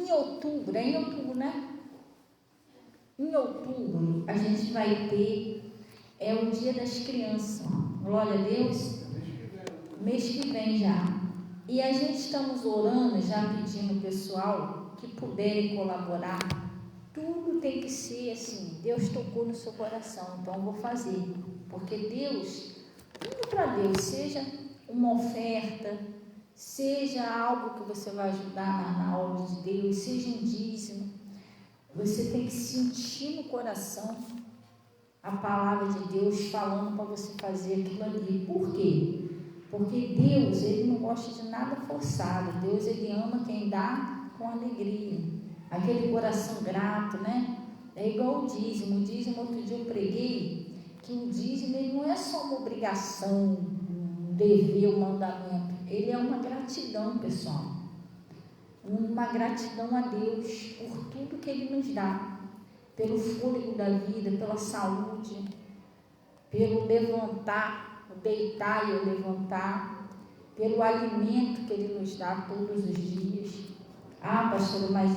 em outubro, né? Em outubro, a gente vai ter o Dia das Crianças. Glória a Deus. Mês que vem já. E a gente estamos orando, já pedindo o pessoal que puderem colaborar. Tudo tem que ser assim, Deus tocou no seu coração, então eu vou fazer. Porque Deus, tudo para Deus, seja uma oferta, seja algo que você vai ajudar na obra de Deus, seja um dízimo, você tem que sentir no coração a palavra de Deus falando para você fazer aquilo ali. Por quê? Porque Deus, Ele não gosta de nada forçado. Deus, Ele ama quem dá com alegria. Aquele coração grato, né? É igual o dízimo. O dízimo, outro dia eu preguei que o dízimo ele não é só uma obrigação, um dever, um mandamento. Ele é uma gratidão, pessoal. Uma gratidão a Deus por tudo que Ele nos dá. Pelo fôlego da vida, pela saúde, pelo levantar, o deitar e o levantar, pelo alimento que Ele nos dá todos os dias. Ah, pastora, mas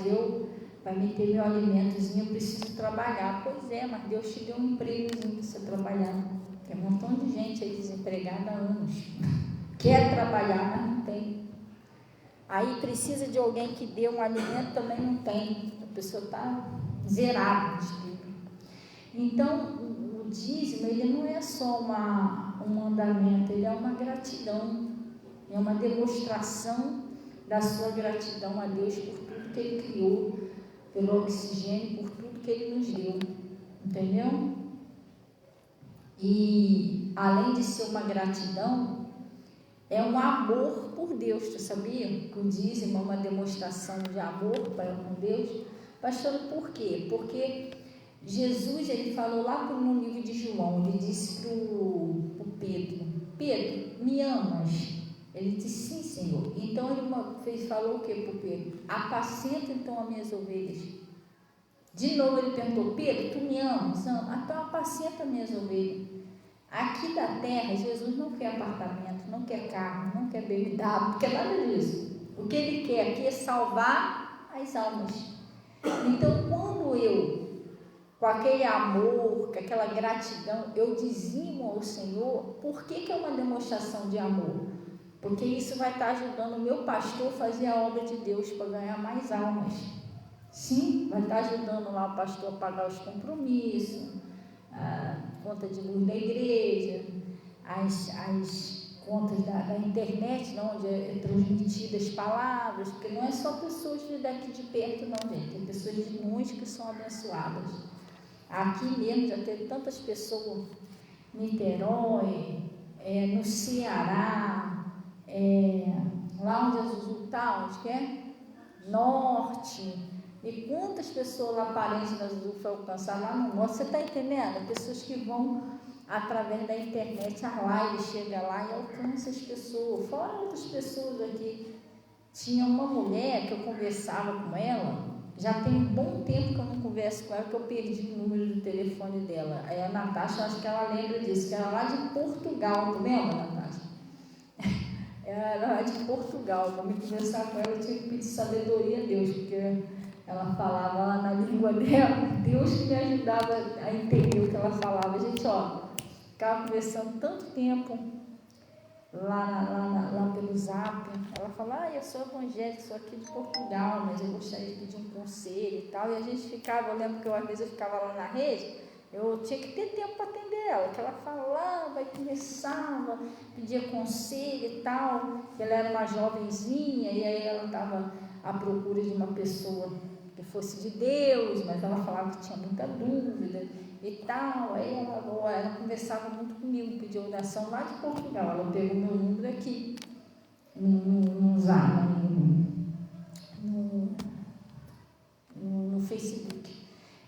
para me ter meu alimentozinho, eu preciso trabalhar. Pois é, mas Deus te deu um empregozinho para você trabalhar. Tem um montão de gente aí desempregada há anos. Quer trabalhar, mas não tem. Aí precisa de alguém que dê um alimento, também não tem. A pessoa está zerada de tudo. Então, o dízimo, ele não é só um mandamento, ele é uma gratidão. É uma demonstração da sua gratidão a Deus por tudo que Ele criou, pelo oxigênio, por tudo que Ele nos deu. Entendeu? E, além de ser uma gratidão, é um amor por Deus. Tu sabia que o dízimo é uma demonstração de amor para com Deus? Pastor, por quê? Porque Jesus, ele falou lá no livro de João, ele disse para o Pedro: Pedro, me amas? Ele disse: sim, Senhor. Então ele falou o que para o Pedro? Apacenta então as minhas ovelhas. De novo ele perguntou: Pedro, tu me amas? Então apacenta as minhas ovelhas. Aqui da terra, Jesus não quer apartamento, não quer carro, não quer BMW, não quer nada disso. O que Ele quer aqui é salvar as almas. Então, quando eu, com aquele amor, com aquela gratidão, eu dizimo ao Senhor, por que é uma demonstração de amor? Porque isso vai estar ajudando o meu pastor a fazer a obra de Deus para ganhar mais almas. Sim, vai estar ajudando lá o pastor a pagar os compromissos, a conta de luz da igreja, as contas da internet, onde é transmitidas palavras, porque não é só pessoas daqui de perto não, gente, tem pessoas de longe que são abençoadas. Aqui mesmo já teve tantas pessoas, Niterói, no Ceará, lá onde a Zuzu está, onde que é? Norte. E quantas pessoas lá, parentes da Zuzu, foi alcançar lá no norte? Você está entendendo? Pessoas que vão através da internet, a live chega lá e alcança as pessoas. Fora outras pessoas aqui. Tinha uma mulher que eu conversava com ela, já tem um bom tempo que eu não converso com ela, que eu perdi o número do telefone dela. Aí a Natasha, acho que ela lembra disso, que era lá de Portugal, tu lembra, Natasha? Ela era lá de Portugal. Para me conversar com ela, eu tinha que pedir sabedoria a Deus, porque ela falava lá na língua dela, Deus que me ajudava a entender o que ela falava. Gente, ficava conversando tanto tempo lá pelo Zap. Ela falava: eu sou evangélica, sou aqui de Portugal, mas eu gostaria de pedir um conselho e tal. E a gente ficava, eu lembro que às vezes eu ficava lá na rede, eu tinha que ter tempo para atender ela, que ela falava e começava, pedia conselho e tal. Ela era uma jovenzinha e aí ela estava à procura de uma pessoa que fosse de Deus, mas ela falava que tinha muita dúvida e tal. Aí ela conversava muito comigo, pediu oração lá de Portugal. Ela pegou meu número aqui no Facebook.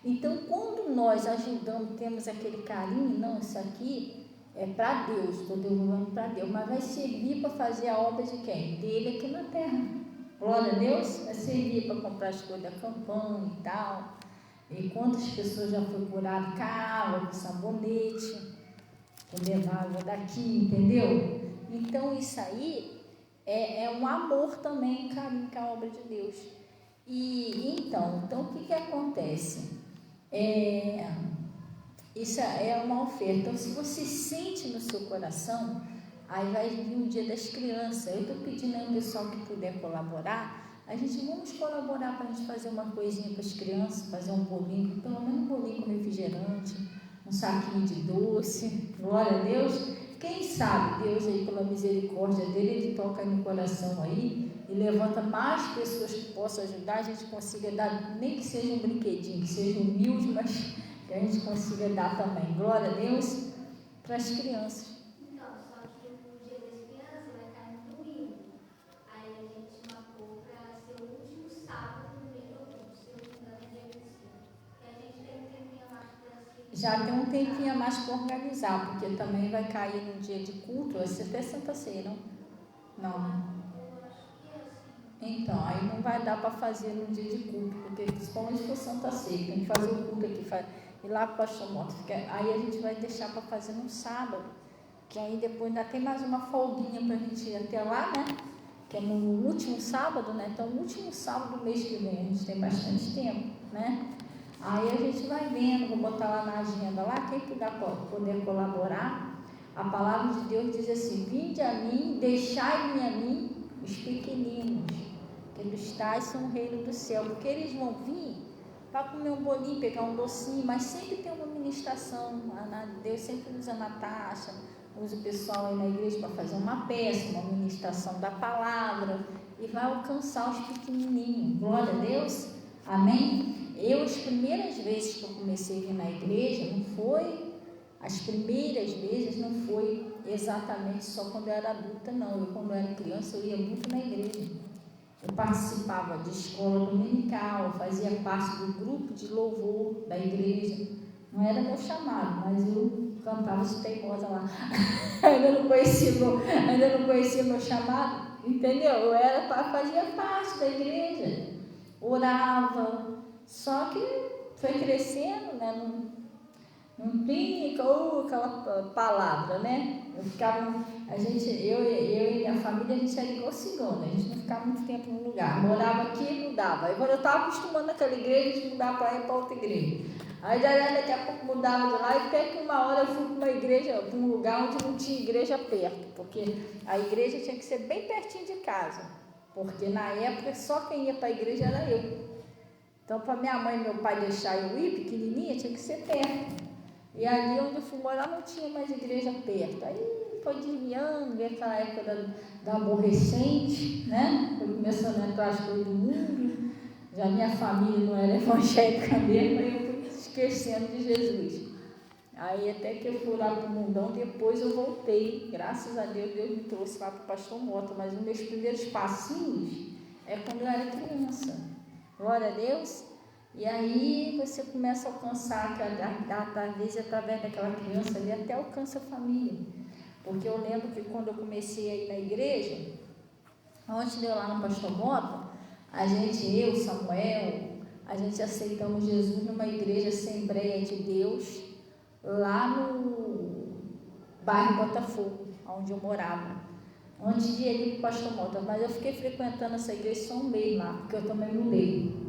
Então, quando nós ajudamos, temos aquele carinho, não, isso aqui é para Deus, estou devolvendo para Deus, mas vai servir para fazer a obra de quem? Dele aqui na terra. Glória a Deus, vai servir para comprar as coisas da campanha e tal. E quantas pessoas já foram curadas com água, com sabonete, que levava daqui, entendeu? Então isso aí é um amor também, um carinho com a obra de Deus. Então o que acontece? Isso é uma oferta. Então, se você sente no seu coração, aí vai vir o dia das crianças. Eu estou pedindo aí o pessoal que puder colaborar, vamos colaborar para a gente fazer uma coisinha para as crianças, fazer um bolinho, pelo menos um bolinho com refrigerante, um saquinho de doce, glória a Deus. Quem sabe Deus aí, pela misericórdia dele, ele toca aí no coração aí e levanta mais pessoas que possam ajudar, a gente consiga dar, nem que seja um brinquedinho, que seja humilde, mas que a gente consiga dar também, glória a Deus, para as crianças. Então, só que o dia das crianças vai cair no domingo. Aí a gente marcou para ser o último sábado do mês de outubro, se eu não me engano, é dia 25. E a gente tem um tempinho a mais para se... Já tem um tempinho a mais para organizar, porque também vai cair no dia de culto, vai ser até Santa Ceia, não? Não. Então, aí não vai dar para fazer no dia de culto, porque principalmente for Santa Ceia, tem que fazer o culto aqui, ir lá para o Pastor Mota. Aí a gente vai deixar para fazer no sábado, que aí depois ainda tem mais uma folguinha para a gente ir até lá, né? Que é no último sábado, né? Então, no último sábado do mês que vem, a gente tem bastante tempo, né? Aí a gente vai vendo, vou botar lá na agenda, lá, quem poder colaborar. A palavra de Deus diz assim: vinde a mim, deixai-me a mim os pequeninos, que dos tais são o reino do céu, porque eles vão vir para comer um bolinho, pegar um docinho, mas sempre tem uma ministração. Deus sempre usa a Natasha, usa o pessoal aí na igreja para fazer uma peça, uma ministração da palavra, e vai alcançar os pequenininhos. Glória a Deus, amém? As primeiras vezes que eu comecei a vir na igreja, as primeiras vezes não foi exatamente só quando eu era adulta, não. Eu, quando eu era criança, eu ia muito na igreja. Eu participava de escola dominical, fazia parte do grupo de louvor da igreja. Não era meu chamado, mas eu cantava de teimosa lá. ainda não conhecia meu chamado, entendeu? Fazia parte da igreja, orava, só que foi crescendo, né? Não tinha aquela palavra, né? Eu e minha família, a gente era igual cigana, a gente não ficava muito tempo num lugar, morava aqui e mudava. Aí quando eu estava acostumando naquela igreja, a gente mudava para ir para outra igreja. Aí daqui a pouco mudava de lá, e até que uma hora eu fui para uma igreja, para um lugar onde não tinha igreja perto, porque a igreja tinha que ser bem pertinho de casa, porque na época só quem ia para a igreja era eu. Então, para minha mãe e meu pai deixar eu ir pequenininha, tinha que ser perto. E ali onde eu fui morar não tinha mais igreja perto. Aí foi desviando, veio aquela época da aborrecente, né? Foi começando a entrar as coisas do mundo. Já minha família não era evangélica mesmo, aí eu fui esquecendo de Jesus. Aí até que eu fui lá para o mundão, depois eu voltei. Graças a Deus, Deus me trouxe lá para o Pastor Mota. Mas os meus primeiros passinhos é quando eu era criança. Glória a Deus. E aí você começa a alcançar, às vezes através daquela criança ali, até alcança a família. Porque eu lembro que quando eu comecei a ir na igreja, antes de eu ir lá no Pastor Mota, eu, Samuel, a gente aceitamos Jesus numa igreja Assembleia de Deus, lá no bairro Botafogo, onde eu morava. Antes de ir para o Pastor Mota, mas eu fiquei frequentando essa igreja só um mês lá, porque eu também mudei.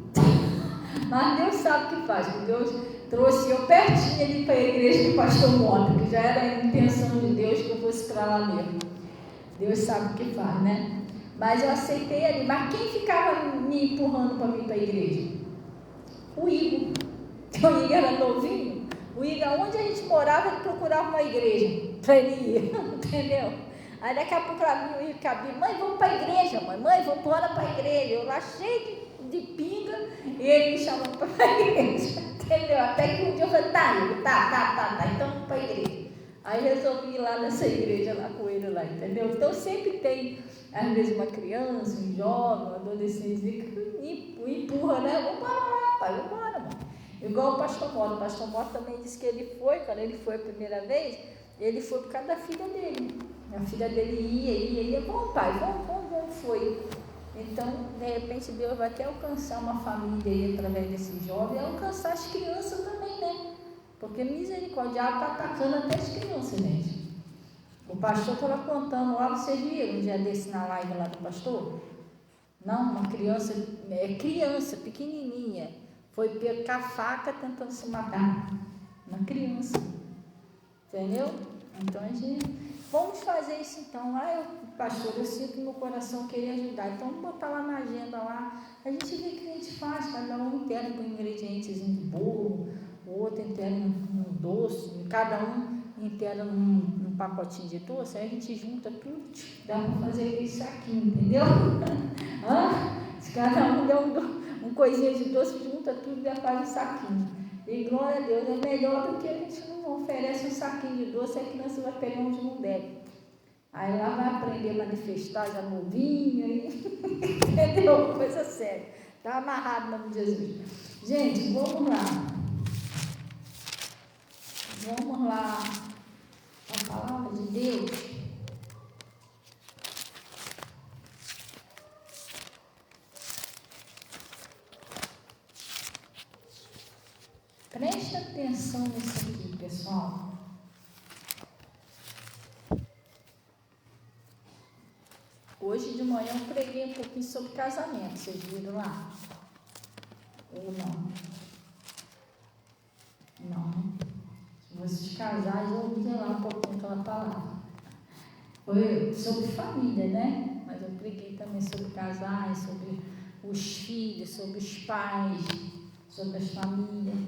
Mas Deus sabe o que faz, porque Deus trouxe eu pertinho ali para a igreja do Pastor Mota, que já era a intenção de Deus que eu fosse para lá mesmo. Deus sabe o que faz, né? Mas eu aceitei ali. Mas quem ficava me empurrando para vir para a igreja? O Igor. O Igor era novinho. O Igor, onde a gente morava, ele procurava uma igreja para ele ir, entendeu? Aí daqui a pouco ela vinha o Igor cabia: mãe, vamos para a igreja, mãe, vamos embora para a igreja. Eu lá cheio de pinga, e ele me chamou para a igreja, entendeu? Até que um dia eu falei: tá, então vamos para a igreja. Aí resolvi ir lá nessa igreja lá com ele lá, entendeu? Então sempre tem, às vezes, uma criança, um jovem, um adolescente que empurra, né? Vamos lá, pai, vamos embora, mano. Igual o Pastor Mota. O Pastor Mota também disse que ele foi, quando ele foi a primeira vez, ele foi por causa da filha dele. A filha dele ia, vamos, pai, vamos, foi. Então, de repente, Deus vai até alcançar uma família aí através desse jovem, e alcançar as crianças também, né? Porque misericórdia, o diabo está atacando até as crianças, gente. O pastor estava contando lá, vocês viram um dia desse na live lá do pastor? Não, uma criança, criança pequenininha, foi pego com a faca tentando se matar. Uma criança. Entendeu? Então a gente, vamos fazer isso então. Pastor, eu sinto no meu coração querer ajudar. Então vamos botar lá na agenda lá. A gente vê o que a gente faz, cada um inteira com ingredientes de bolo, o outro inteira num doce, cada um inteira num pacotinho de doce, aí a gente junta tudo, dá para fazer aquele saquinho, entendeu? Se cada um der um coisinha de doce, junta tudo e já faz um saquinho. E glória a Deus, é melhor do que a gente não oferece um saquinho de doce, a criança vai pegar onde não deve. Aí lá vai aprender a manifestar já novinha, entendeu? Coisa séria. Está amarrado no nome de Jesus. Gente, vamos lá. Vamos lá. A palavra de Deus. Preste atenção nisso aqui, pessoal. Hoje de manhã eu preguei um pouquinho sobre casamento, vocês viram lá? Ou não? Não. Se vocês casarem, ouvirem lá um pouquinho aquela palavra. Foi sobre família, né? Mas eu preguei também sobre casais, sobre os filhos, sobre os pais, sobre as famílias.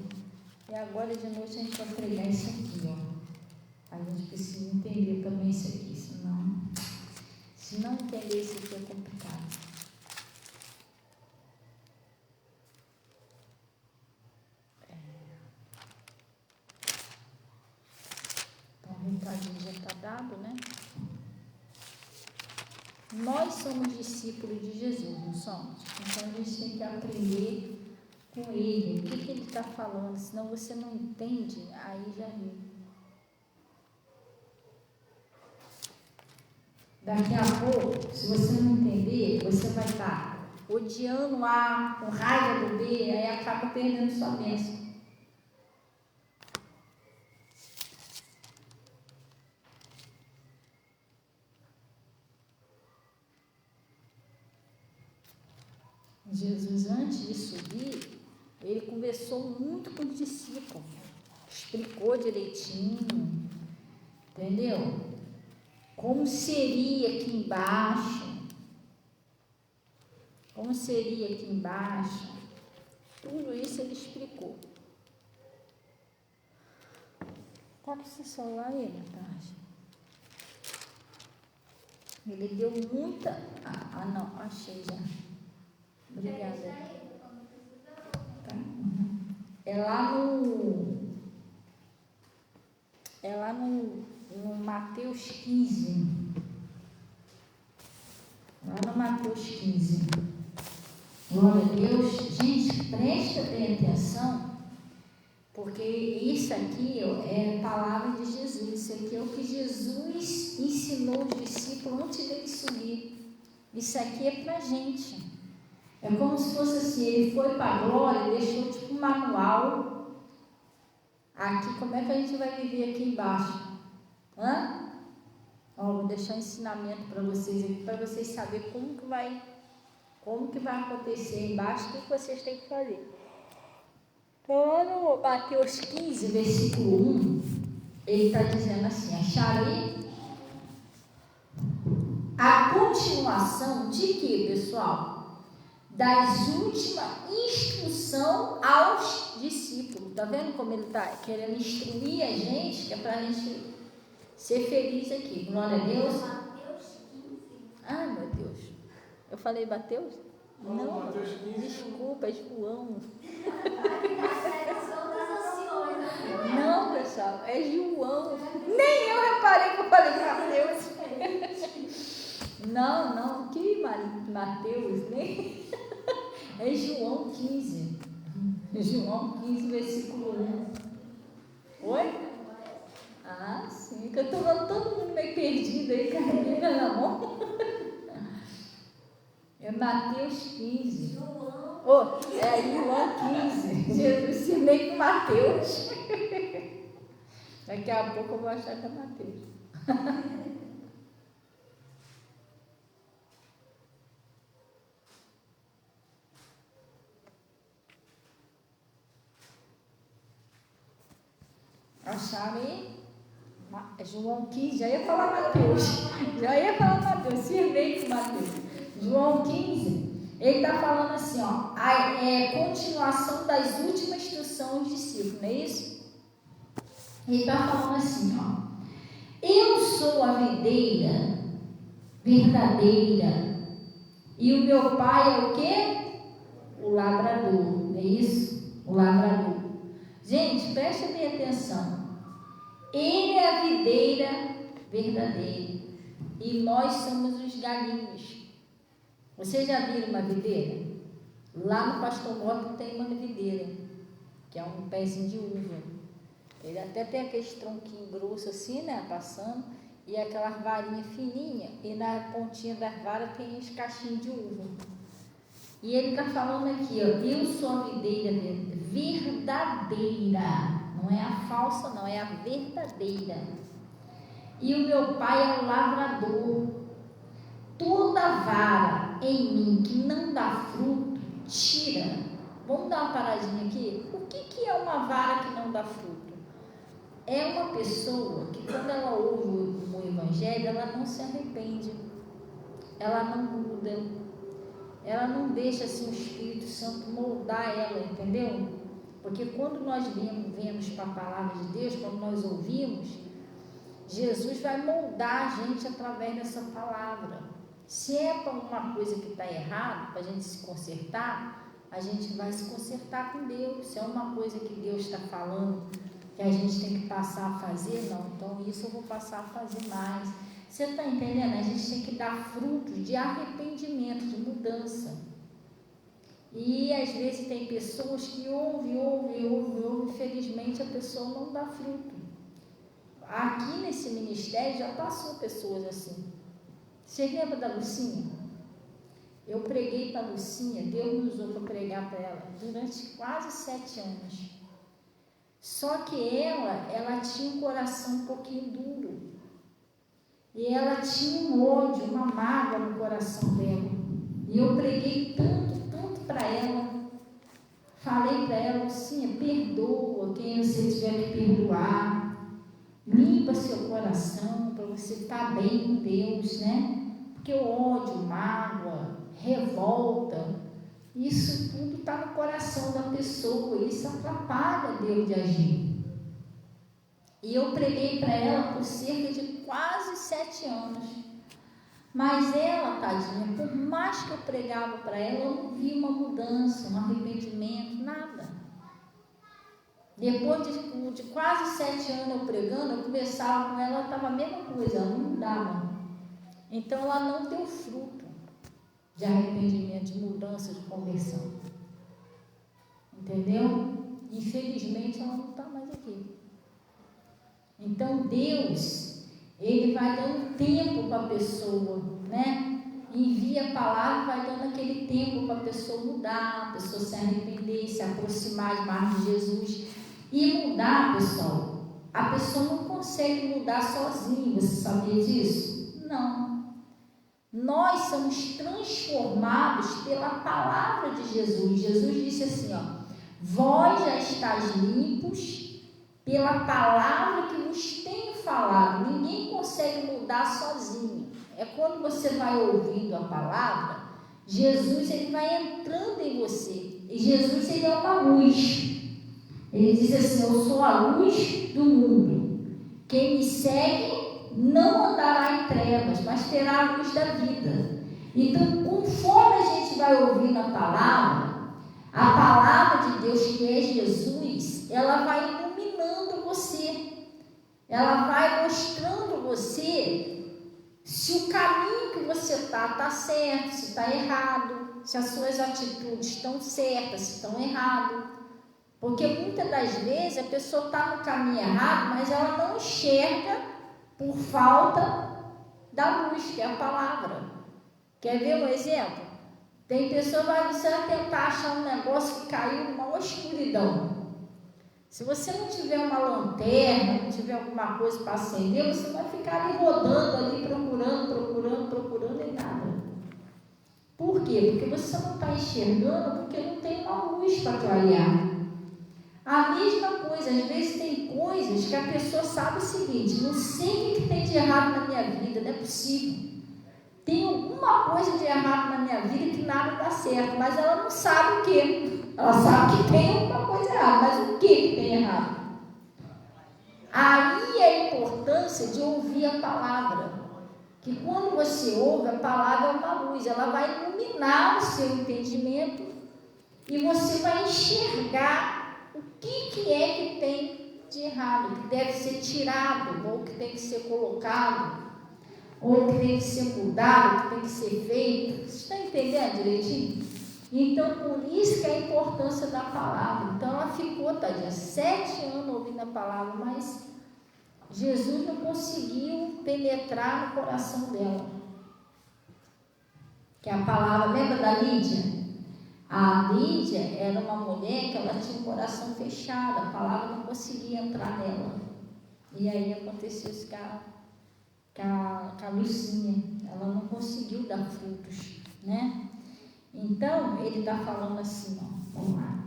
E agora de noite a gente vai pregar isso aqui, ó. A gente precisa entender também isso aqui, senão, se não entender isso aqui é complicado. Então o recadinho já está dado, né? Nós somos discípulos de Jesus, não somos? Então a gente tem que aprender com ele, o que ele está falando, senão você não entende, aí já viu. Daqui a pouco, se você não entender, você vai estar odiando A, com raiva do B, aí acaba perdendo sua bênção. Jesus, antes de subir, ele conversou muito com os discípulos, explicou direitinho, entendeu? Como seria aqui embaixo, tudo isso ele explicou. Tá com seu celular aí, Natasha? Ele deu muita... não, achei já. Obrigada. Tá. É lá no Mateus 15. Lá no Mateus 15. Glória a Deus. Gente, presta bem atenção, porque isso aqui é a palavra de Jesus. Isso aqui é o que Jesus ensinou os discípulos antes dele subir. Isso aqui é pra gente. É como se fosse assim, ele foi para a glória e deixou tipo um manual. Aqui, como é que a gente vai viver aqui embaixo? Vou deixar um ensinamento para vocês aqui, para vocês saberem como que vai acontecer embaixo, o que vocês têm que fazer. Então, lá no Mateus 15, versículo 1, ele está dizendo assim: acharei a continuação de quê, pessoal? Das últimas instrução aos discípulos. Está vendo como ele está querendo instruir a gente, que é para a gente ser feliz aqui. Glória a Deus. Mateus 15. Ai, meu Deus. Eu falei Mateus? Não, Mateus 15. Desculpa, é João. São das anciões. Não, pessoal, é João. Nem eu reparei que eu falei Mateus. Não, que Mateus, nem. É João 15. João 15, versículo 1. Oi? Sim, que eu estou vendo todo mundo meio perdido aí, com a Bíblia na mão. É Mateus 15. João 15. Jesus se meio com Mateus. Daqui a pouco eu vou achar que é Mateus. Acharam aí? João 15, já ia falar Mateus. Sirvei com Mateus. João 15, ele está falando assim, ó, continuação das últimas instruções dos discípulos, não é isso? Ele está falando assim, ó, eu sou a videira verdadeira e o meu pai é o quê? O lavrador, não é isso? O lavrador. Gente, preste bem atenção. Ele é a videira verdadeira e nós somos os galinhos. Vocês já viram uma videira? Lá no Pastor Mota tem uma videira, que é um pezinho de uva. Ele até tem aquele tronquinho grosso assim, né, passando, e aquelas varinhas fininhas, e na pontinha das varas tem os cachinhos de uva. E ele está falando aqui, ó, eu sou a videira verdadeira, não é a falsa, não, é a verdadeira. E o meu pai é o lavrador. Toda vara em mim que não dá fruto, tira. Vamos dar uma paradinha aqui? O que é uma vara que não dá fruto? É uma pessoa que quando ela ouve o Evangelho, ela não se arrepende, ela não muda, ela não deixa assim o Espírito Santo moldar ela, entendeu? Porque quando nós vemos para a palavra de Deus, quando nós ouvimos, Jesus vai moldar a gente através dessa palavra. Se é para uma coisa que está errada, para a gente se consertar, a gente vai se consertar com Deus. Se é uma coisa que Deus está falando, que a gente tem que passar a fazer, não, então isso eu vou passar a fazer mais. Você está entendendo? A gente tem que dar frutos de arrependimento, de mudança. E às vezes tem pessoas que ouvem, infelizmente a pessoa não dá fruto. Aqui nesse ministério já passou pessoas assim. Você lembra da Lucinha? Eu preguei para a Lucinha, Deus me usou para pregar para ela durante quase 7 anos. Só que ela tinha um coração um pouquinho duro. E ela tinha um ódio, uma mágoa no coração dela. E eu preguei tanto para ela. Falei para ela, Lucinha, perdoa quem você tiver que perdoar. Limpa seu coração para você estar bem com Deus, né? Porque o ódio, mágoa, revolta, isso tudo está no coração da pessoa, isso atrapalha Deus de agir. E eu preguei para ela por cerca de quase 7 anos. Mas ela, tadinha, por mais que eu pregava para ela, eu não vi uma mudança, um arrependimento, nada. Depois de quase 7 anos eu pregando, eu conversava com ela estava a mesma coisa, ela não mudava. Então ela não deu fruto de arrependimento, de mudança, de conversão. Entendeu? Infelizmente ela não está mais aqui. Então Deus, Ele vai dando tempo para a pessoa, né? Envia a palavra, vai dando aquele tempo para a pessoa mudar, a pessoa se arrepender, se aproximar mais de Jesus. E mudar, pessoal, a pessoa não consegue mudar sozinha, você sabia disso? Não. Nós somos transformados pela palavra de Jesus. Jesus disse assim, ó, vós já estáis limpos pela palavra que vos tenho falado. Ninguém consegue mudar sozinho. É quando você vai ouvindo a palavra, Jesus ele vai entrando em você. E Jesus ele é uma luz. Ele diz assim, eu sou a luz do mundo. Quem me segue não andará em trevas, mas terá a luz da vida. Então, conforme a gente vai ouvindo a palavra de Deus, que é Jesus, ela vai iluminando você. Ela vai mostrando você se o caminho que você está certo, se está errado, se as suas atitudes estão certas, se estão erradas. Porque muitas das vezes a pessoa está no caminho errado, mas ela não enxerga por falta da luz, que é a palavra. Quer ver um exemplo? Tem pessoa que você vai tentar achar um negócio que caiu numa escuridão. Se você não tiver uma lanterna, não tiver alguma coisa para acender, você vai ficar ali rodando, ali procurando e nada. Por quê? Porque você não está enxergando, porque não tem uma luz para clarear. A mesma coisa, às vezes tem coisas que a pessoa sabe o seguinte: não sei o que tem de errado na minha vida, não é possível. Tem alguma coisa de errado na minha vida que nada dá certo, mas ela não sabe o que. Ela sabe que tem alguma coisa errada, mas o que tem errado? Aí é a importância de ouvir a palavra. Que quando você ouve, a palavra é uma luz, ela vai iluminar o seu entendimento e você vai enxergar o que é que tem de errado, o que deve ser tirado, ou o que tem que ser colocado, ou o que tem que ser mudado, o que tem que ser feito. Você está entendendo direitinho? Então, por isso que é a importância da palavra. Então, ela ficou, tadinha, 7 anos ouvindo a palavra, mas Jesus não conseguiu penetrar no coração dela. Que a palavra, lembra da Lídia? A Lídia era uma mulher que ela tinha um coração fechado, a palavra não conseguia entrar nela. E aí aconteceu isso com a Lucinha, ela não conseguiu dar frutos, né? Então, ele está falando assim, ó, vamos lá.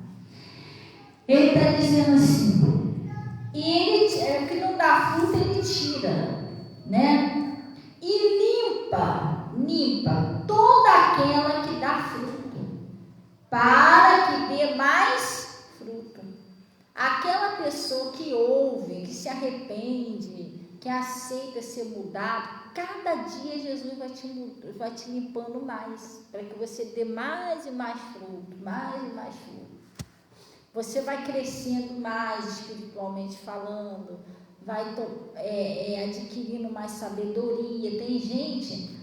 Ele está dizendo assim, e ele, que não dá fruto, ele tira, né? E limpa toda aquela que dá fruto, para que dê mais fruto. Aquela pessoa que ouve, que se arrepende, que aceita ser mudado, cada dia Jesus vai te limpando mais, para que você dê mais e mais fruto, mais e mais fruto. Você vai crescendo mais espiritualmente falando, vai adquirindo mais sabedoria. Tem gente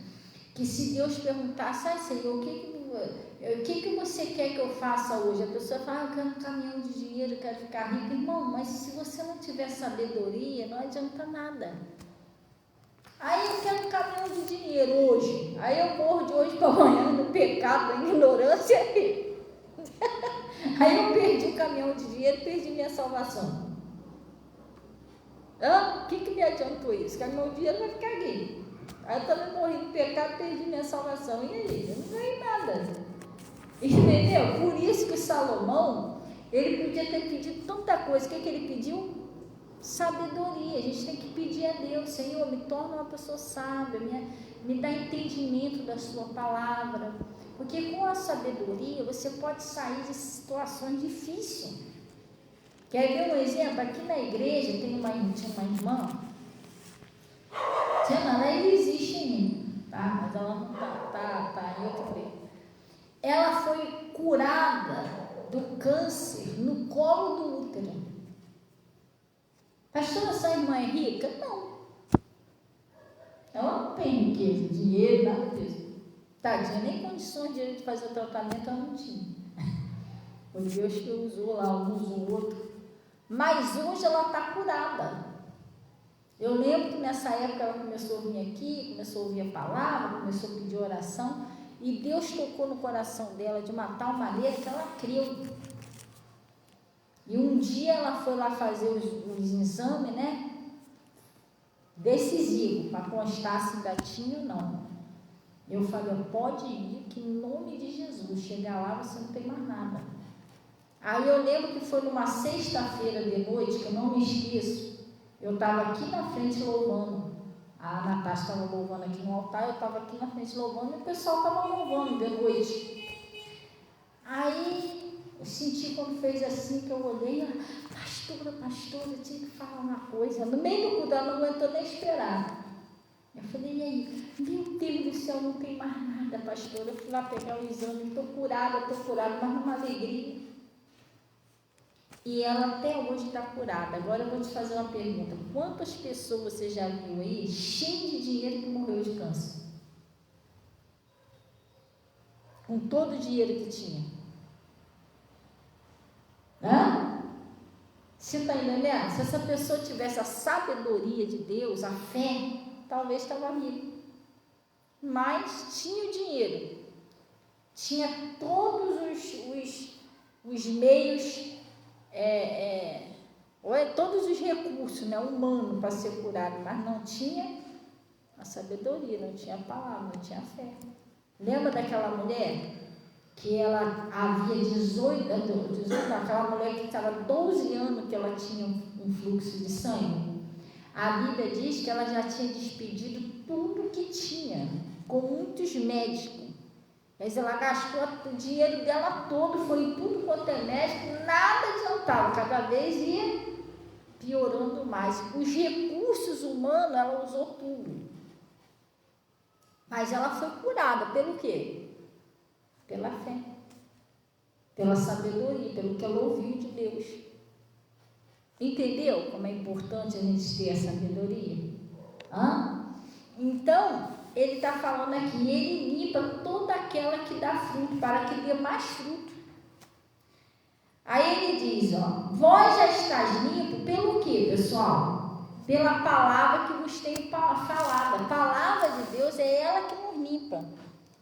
que, se Deus perguntasse, Senhor, o que você quer que eu faça hoje? A pessoa fala, eu quero um caminhão de dinheiro, eu quero ficar rico. Irmão, mas se você não tiver sabedoria, não adianta nada. Aí eu quero um caminhão de dinheiro hoje. Aí eu morro de hoje para amanhã no pecado, na ignorância. Aí eu perdi o caminhão de dinheiro, perdi minha salvação. O que me adiantou isso? O caminhão de dinheiro vai ficar aqui. Aí eu também morri no pecado, perdi minha salvação. E aí? Eu não ganhei nada. Entendeu? Por isso que Salomão, ele podia ter pedido tanta coisa. O que ele pediu? Sabedoria. A gente tem que pedir a Deus: Senhor, me torna uma pessoa sábia, me dá entendimento da sua palavra, porque com a sabedoria você pode sair de situações difíceis. Quer ver um exemplo? Aqui na igreja tinha uma irmã, ela ainda existe ainda, tá? Mas ela não tá em outro tempo. Ela foi curada do câncer no colo do útero. Pastora, essa irmã é rica? Não. Ela não tem riqueza, dinheiro, nada disso. Tadinha, nem condições de fazer o tratamento ela não tinha. Foi Deus que usou lá, usou o outro. Mas hoje ela está curada. Eu lembro que nessa época ela começou a vir aqui, começou a ouvir a palavra, começou a pedir oração, e Deus tocou no coração dela de uma tal maneira que ela creu. E um dia ela foi lá fazer os exames, né? Decisivo, para constar se ainda tinha ou não. Eu falei, pode ir, que em nome de Jesus, chegar lá você não tem mais nada. Aí eu lembro que foi numa sexta-feira de noite, que eu não me esqueço, eu estava aqui na frente louvando, a Natasha estava louvando aqui no altar, eu estava aqui na frente louvando, e o pessoal estava louvando de noite. Aí eu senti quando fez assim, que eu olhei, pastora, eu tinha que falar uma coisa, no meio do culto, ela não aguentou nem esperar. Eu falei, e aí? Meu Deus do céu, não tem mais nada, pastora. Eu fui lá pegar o exame, estou curada, mas numa alegria. E ela até hoje está curada. Agora eu vou te fazer uma pergunta. Quantas pessoas você já viu aí, cheio de dinheiro, que morreu de câncer? Com todo o dinheiro que tinha. Você está entendendo? Se essa pessoa tivesse a sabedoria de Deus, a fé, talvez estava rico. Mas tinha o dinheiro, tinha todos os meios, todos os recursos, né, humanos para ser curado, mas não tinha a sabedoria, não tinha a palavra, não tinha a fé. Lembra daquela mulher que ela havia 18, aquela mulher que estava 12 anos que ela tinha um fluxo de sangue. A Bíblia diz que ela já tinha despedido tudo que tinha, com muitos médicos. Mas ela gastou o dinheiro dela todo, foi em tudo quanto é médico, nada adiantava, cada vez ia piorando mais. Os recursos humanos, ela usou tudo. Mas ela foi curada pelo quê? Pela fé, pela sabedoria, pelo que ela ouviu de Deus. Entendeu como é importante a gente ter a sabedoria? Então, ele está falando aqui, ele limpa toda aquela que dá fruto, para que dê mais fruto. Aí ele diz, vós já estáis limpo pelo quê, pessoal? Pela palavra que vos tenho falado. A palavra de Deus é ela que nos limpa,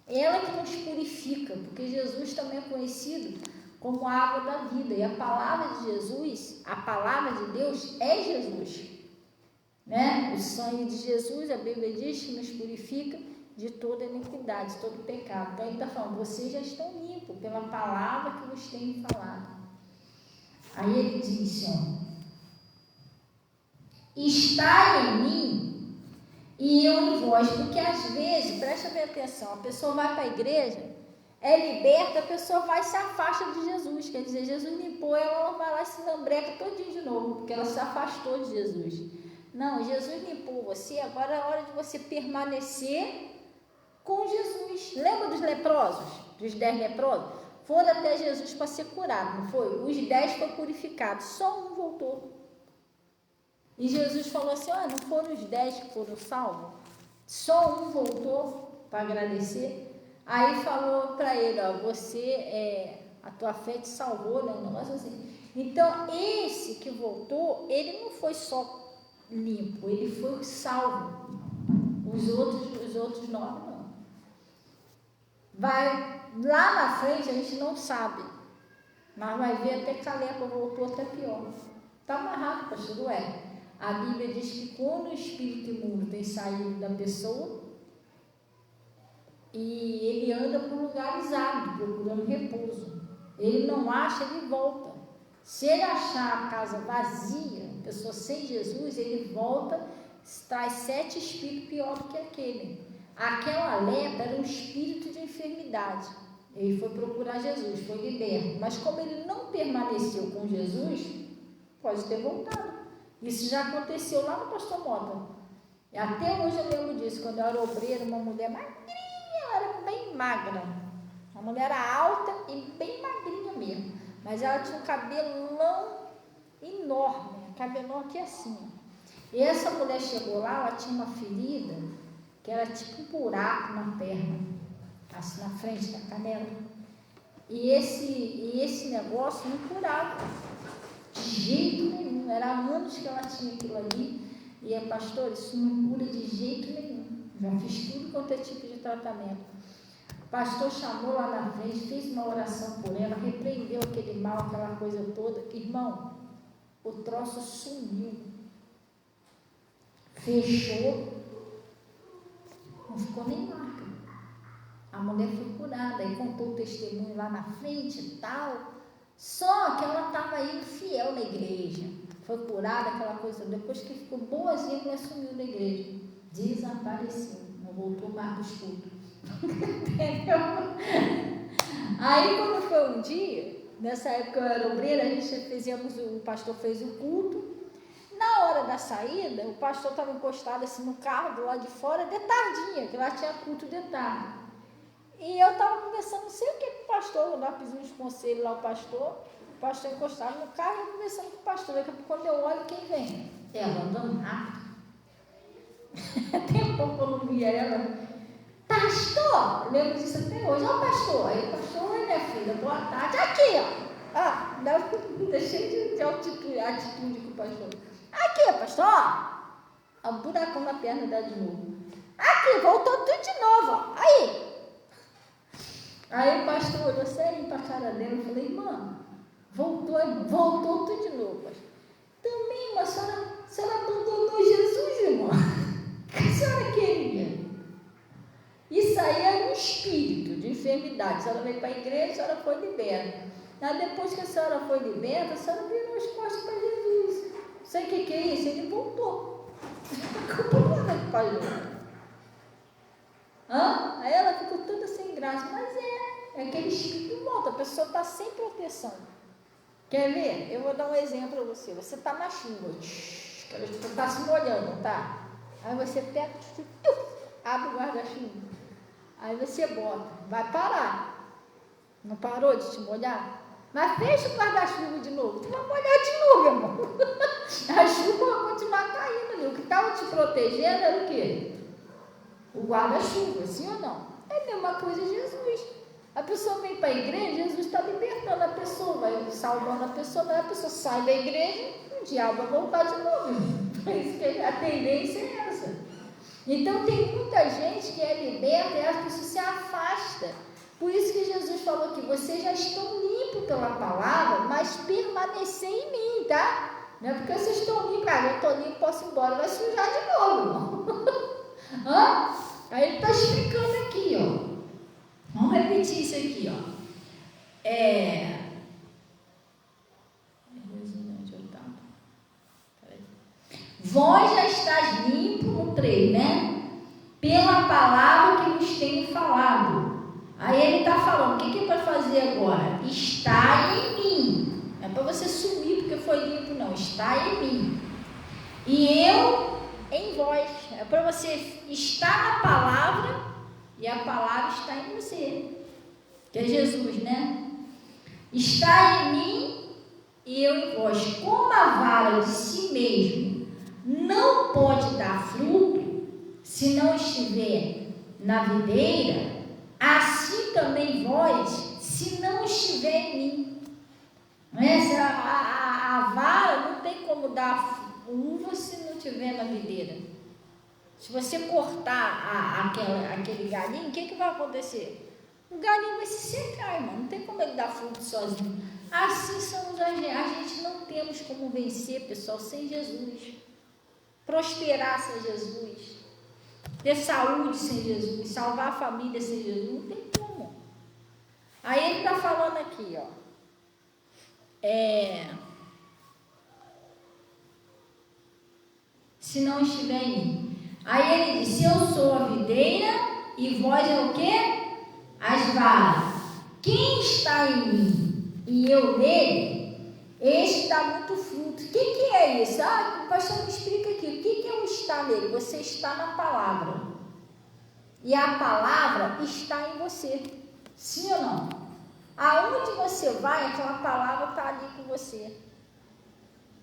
é ela que nos purifica, porque Jesus também é conhecido como a água da vida, e a palavra de Jesus, a palavra de Deus é Jesus, né? O sangue de Jesus, a Bíblia diz que nos purifica de toda iniquidade, de todo pecado. Então ele está falando, vocês já estão limpos pela palavra que vos tenho falado. Aí ele disse, estai em mim e eu em vós, porque às vezes, presta bem atenção, a pessoa vai para a igreja, é liberta, a pessoa vai e se afasta de Jesus, quer dizer, Jesus limpou ela, ela vai lá e se lambreca todinho de novo, porque ela se afastou de Jesus. Não, Jesus limpou você, agora é a hora de você permanecer com Jesus. Lembra dos leprosos, dos 10 leprosos? Foram até Jesus para ser curado, não foi? Os 10 foram purificados, só um voltou. E Jesus falou assim, não foram os 10 que foram salvos? Só um voltou para agradecer. Aí falou para ele, a tua fé te salvou, né? Um negócio assim. Então, esse que voltou, ele não foi só limpo, ele foi salvo. Os outros 9 não. Vai lá na frente, a gente não sabe, mas vai ver até que a lepra voltou até pior. Está amarrado, pastor, não é? A Bíblia diz que quando o espírito imundo tem saído da pessoa, e ele anda por lugares áridos, procurando repouso. Ele não acha, ele volta. Se ele achar a casa vazia, a pessoa sem Jesus, ele volta, traz 7 espíritos pior do que aquele. Aquela lepra era um espírito de enfermidade. Ele foi procurar Jesus, foi liberto. Mas como ele não permaneceu com Jesus, pode ter voltado. Isso já aconteceu lá no Pastor Mota. E até hoje eu lembro disso, quando eu era obreira, uma mulher magrinha, ela era bem magra. A mulher era alta e bem magrinha mesmo. Mas ela tinha um cabelão enorme, cabelão aqui assim. E essa mulher chegou lá, ela tinha uma ferida, que era tipo um buraco na perna, assim na frente da canela. E esse negócio não curava, de jeito nenhum. Era anos que ela tinha aquilo ali. E a pastor, isso não cura de jeito nenhum. Já fiz tudo quanto é tipo de tratamento. O pastor chamou lá na frente, fez uma oração por ela, repreendeu aquele mal, aquela coisa toda. Irmão, o troço sumiu. Fechou. Não ficou nem marca. A mulher foi curada e contou o testemunho lá na frente e tal. Só que ela estava indo fiel na igreja. Foi curada, aquela coisa. Depois que ficou boazinha, ela sumiu da igreja. Desapareceu. Não voltou mais dos cultos. Entendeu? Aí, quando foi um dia, nessa época eu era obreira, o pastor fez o culto. Na hora da saída, o pastor estava encostado assim no carro do lado de fora, de tardinha, que lá tinha culto de tarde. E eu estava conversando, não sei o que o pastor, eu estava pedindo uns conselhos lá, o pastor encostado no carro, eu conversando com o pastor. Daqui a pouco, quando eu olho, quem vem? Ela andando rápido. Tem um pouco eu não via ela. Pastor, eu lembro disso até hoje. Ó, pastor. Aí o pastor, oi, minha filha, boa tarde. Aqui, ó. Cheio de atitude com o pastor. Aqui, pastor. Ó, um buracão na perna dela de novo. Aqui, voltou tudo de novo, ó. Aí o pastor olhou sério para a cara dela e falei, irmã, voltou tudo de novo. Também, irmã, a senhora abandonou Jesus, irmã. O que a senhora queria? Isso aí era um espírito de enfermidade. A senhora veio para a igreja, a senhora foi liberta. Aí depois que a senhora foi liberta, a senhora virou as costas para Jesus. Sabe o que é isso? Ele voltou. A culpa não era do pai dele. Aí ela ficou toda sem graça. Mas é aquele espírito volta. A pessoa está sem proteção. Quer ver? Eu vou dar um exemplo para você. Você está na chuva. Você está se molhando, tá? Aí você pega, abre o guarda-chuva. Aí você bota. Vai parar. Não parou de te molhar? Mas fecha o guarda-chuva de novo. Tu vai molhar de novo, meu irmão. A chuva vai continuar caindo ali. O que estava te protegendo era o quê? O guarda-chuva, sim ou não? É a mesma coisa Jesus. A pessoa vem para a igreja, Jesus está libertando a pessoa, vai salvando a pessoa, daí a pessoa sai da igreja, o diabo vai voltar de novo. A tendência é essa. Então tem muita gente que é liberta e as pessoas se afastam. Por isso que Jesus falou que vocês já estão limpos pela palavra, mas permanecer em mim, tá? Não é porque vocês estão limpos, eu estou limpo, posso ir embora, vai sujar de novo. Aí ele está explicando aqui, ó. Vamos repetir isso aqui, ó. Vós já estáis limpo no 3, né? Pela palavra que vos tenho falado. Aí ele está falando, o que é para fazer agora? Está em mim. Não é para você sumir porque foi limpo, não. Está em mim. E eu em vós. É para você estar na palavra e a palavra está em você. Que é Jesus, né? Está em mim e eu em vós. Como a vara de si mesmo não pode dar fruto se não estiver na videira, assim também vós, se não estiver em mim. Não é? A vara não tem como dar uva se não estiver na videira. Se você cortar aquele galinho, o que vai acontecer? O galinho vai se secar, irmão. Não tem como ele dar fruto sozinho. Assim somos a gente não temos como vencer, pessoal, sem Jesus. Prosperar sem Jesus. Ter saúde sem Jesus. Salvar a família sem Jesus. Não tem como. Aí ele está falando aqui, ó. Se não estiver em mim. Aí ele diz, eu sou a videira e vós é o quê? As varas. Quem está em mim e eu nele, este dá muito fruto. O que é isso? O pastor me explica aqui. O que é o estar nele? Você está na palavra. E a palavra está em você. Sim ou não? Aonde você vai, aquela palavra está ali com você.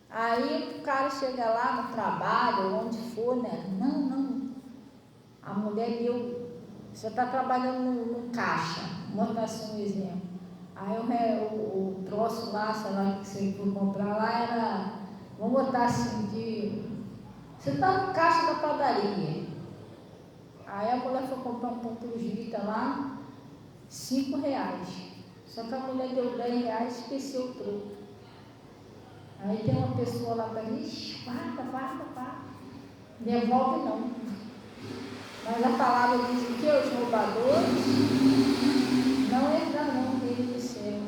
Aí o cara chega lá no trabalho, onde for, né? Não. A mulher deu. Você está trabalhando no caixa, vou botar assim um exemplo. Aí o troço lá, sei lá, que você for comprar lá era, vamos botar assim, você está no caixa da padaria. Aí a mulher foi comprar um pão cruzita lá, R$5. Só que a mulher deu R$10 e esqueceu o troco. Aí tem uma pessoa lá para dizer, guarda. Devolve não. Mas a palavra diz que os roubadores não entrarão no reino do céu.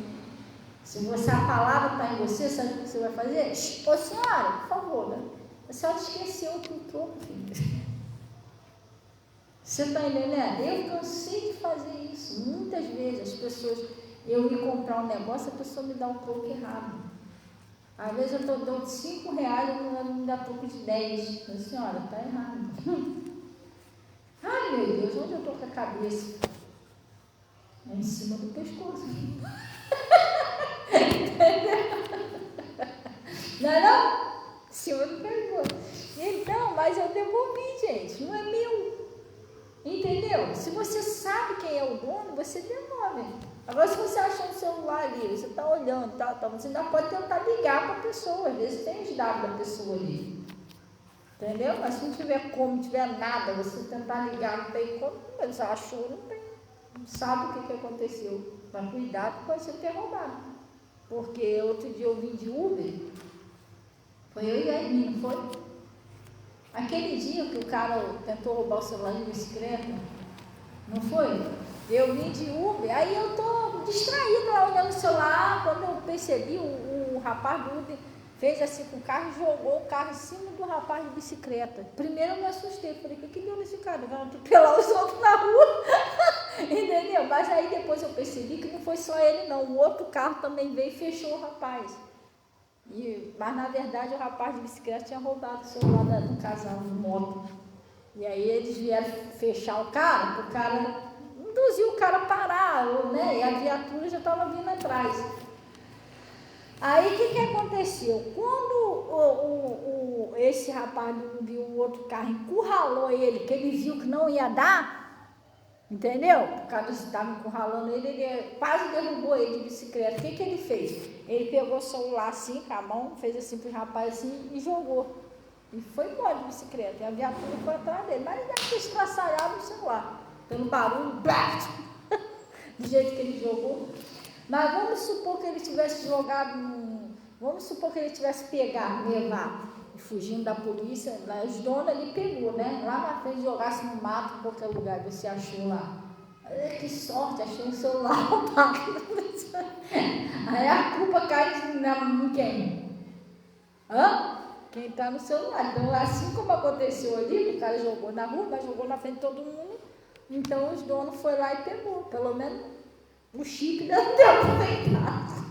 Se a palavra está em você, sabe o que você vai fazer? Ô senhora, por favor, né? A senhora esqueceu o troco, filho. Você está entendendo? Eu cansei de fazer isso. Muitas vezes as pessoas, eu ir comprar um negócio, a pessoa me dá um troco errado. Às vezes eu estou dando R$5 e ela me dá troco de 10. A senhora, está errado. Ai meu Deus, onde eu estou com a cabeça? É em cima do pescoço. Não? Em cima do pescoço. Então, mas eu devolvi, gente. Não é meu. Entendeu? Se você sabe quem é o dono, você devolve. Agora, se você achar um celular ali, você está olhando, você ainda pode tentar ligar para a pessoa. Às vezes tem os dados da pessoa ali. Entendeu? Mas se não tiver como, não tiver nada, você tentar ligar, não tem como, você achou, não tem. Não sabe o que aconteceu. Mas cuidado, pode ser ter roubado. Porque outro dia eu vim de Uber, foi eu e a Amy, não foi? Aquele dia que o cara tentou roubar o celular de bicicleta, Não foi? Eu vim de Uber, aí eu tô distraída lá olhando o celular. Quando eu percebi, o rapaz do Uber fez assim com o carro e jogou o carro em cima do rapaz de bicicleta. Primeiro eu me assustei, falei, o que deu nesse cara? Vai atropelar os outros na rua. Entendeu? Mas aí depois eu percebi que não foi só ele não, o outro carro também veio e fechou o rapaz. Mas na verdade o rapaz de bicicleta tinha roubado o celular do casal de moto. E aí eles vieram fechar o cara induziu o cara a parar, né? E a viatura já estava vindo atrás. Aí o que aconteceu? Quando esse rapaz viu o outro carro, encurralou ele, que ele viu que não ia dar, entendeu? Por causa que estava encurralando ele quase derrubou ele de bicicleta. O que ele fez? Ele pegou o celular assim, com a mão, fez assim pro rapaz assim e jogou. E foi embora de bicicleta. E a viatura foi atrás dele. Mas ele deve ter estraçalhado o celular. Pelo barulho, do jeito que ele jogou. Mas vamos supor que ele tivesse jogado, vamos supor que ele tivesse pegado, levado, fugindo da polícia, os donos ali pegou, né? Lá na frente jogasse no mato, em qualquer lugar, você achou lá. Que sorte, achei um celular roubado. Aí a culpa cai em quem? Quem está no celular. Então, assim como aconteceu ali, o cara jogou na rua, mas jogou na frente de todo mundo, então os donos foram lá e pegou, pelo menos o chip deu aproveitado.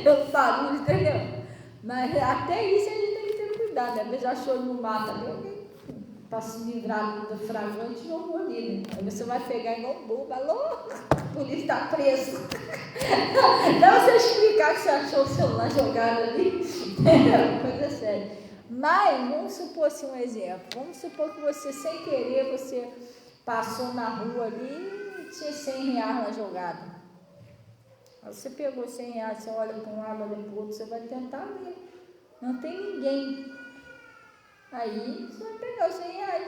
Pelo barulho, entendeu? Mas até isso a gente tem que ter cuidado, né? Às vezes achou no mato ali, para se livrar do flagrante, jogou ali, né? Aí você vai pegar igual um bobo, alô, a polícia está preso. Não você explicar que você achou o celular jogado ali, entendeu? Coisa séria. Mas, vamos supor assim um exemplo, vamos supor que você, sem querer, você passou na rua ali e tinha 100 reais lá jogado. Aí você pegou 100 reais, você olha para um lado, olha para o outro, você vai tentar ver. Não tem ninguém. Aí você vai pegar os 100 reais.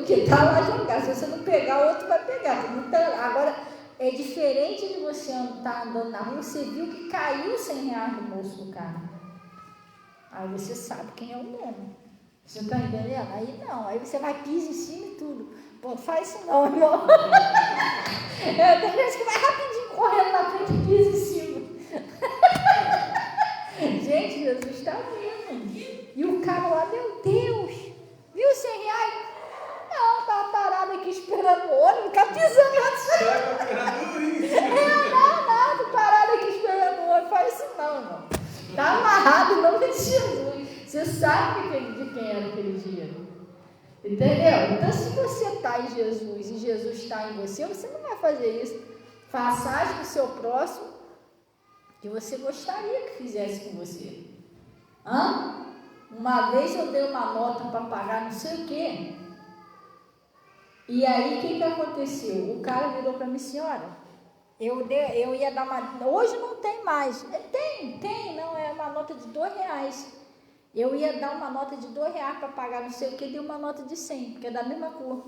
O que está lá jogar? Se você não pegar, o outro vai pegar. Não tá. Agora, é diferente de você estar andando na rua, você viu que caiu 100 reais no bolso do cara. Aí você sabe quem é o dono. Você está entendendo? Aí não, aí você vai pisar em cima e tudo. Pô, faz isso não, irmão. Tem gente que vai rapidinho correndo na frente e pisa em cima. Gente, Jesus está vendo. E o cara lá, meu Deus, viu 100 reais? Não, estava parado aqui esperando o ônibus, ficar pisando lá. Não, tô parado aqui esperando o ônibus. Faz isso não, irmão. Está amarrado em nome de Jesus. Você sabe de quem era aquele dinheiro. Entendeu? Então, se você está em Jesus e Jesus está em você, você não vai fazer isso. Faça com o seu próximo que você gostaria que fizesse com você. Uma vez eu dei uma nota para pagar não sei o quê. E aí, o que aconteceu? O cara virou para mim, senhora, eu ia dar uma... Hoje não tem mais. Tem, não, é uma nota de R$2. Eu ia dar uma nota de R$2 para pagar não sei o que, dei uma nota de 100, porque é da mesma cor.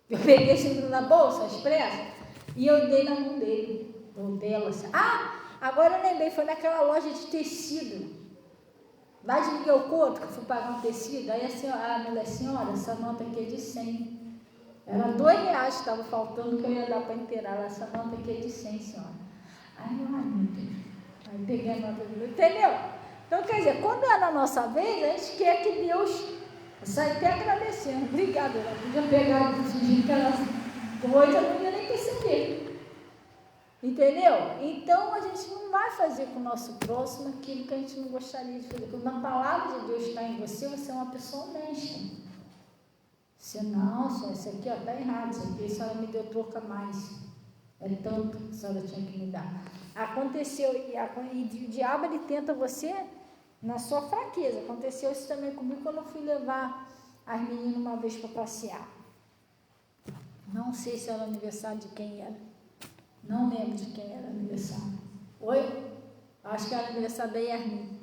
Eu peguei esse número na bolsa, expressa, e eu dei na mão dele, ou dela. Assim. Agora eu lembrei, foi naquela loja de tecido, lá de Miguel Couto, que eu fui pagar um tecido, aí a mulher, senhora, essa nota aqui é de 100. Era R$2 que estava faltando, que eu ia dar para inteirar, essa nota aqui é de 100, senhora. Aí eu, meu Deus, aí peguei a nota dele, entendeu? Então, quer dizer, quando é na nossa vez, a gente quer que Deus saia até agradecendo. Obrigada, ela podia pegar e fingir que era doida, eu não ia nem perceber. Entendeu? Então, a gente não vai fazer com o nosso próximo aquilo que a gente não gostaria de fazer. Quando a palavra de Deus está em você, você é uma pessoa honesta. Você, não, isso aqui está errado, isso aqui a senhora me deu troca mais. É tanto que a senhora tinha que me dar. Aconteceu, e o diabo ele tenta você na sua fraqueza. Aconteceu isso também comigo quando eu fui levar as meninas uma vez para passear. Não sei se era aniversário de quem era. Não lembro de quem era aniversário. Oi? Acho que era aniversário da Yasmin.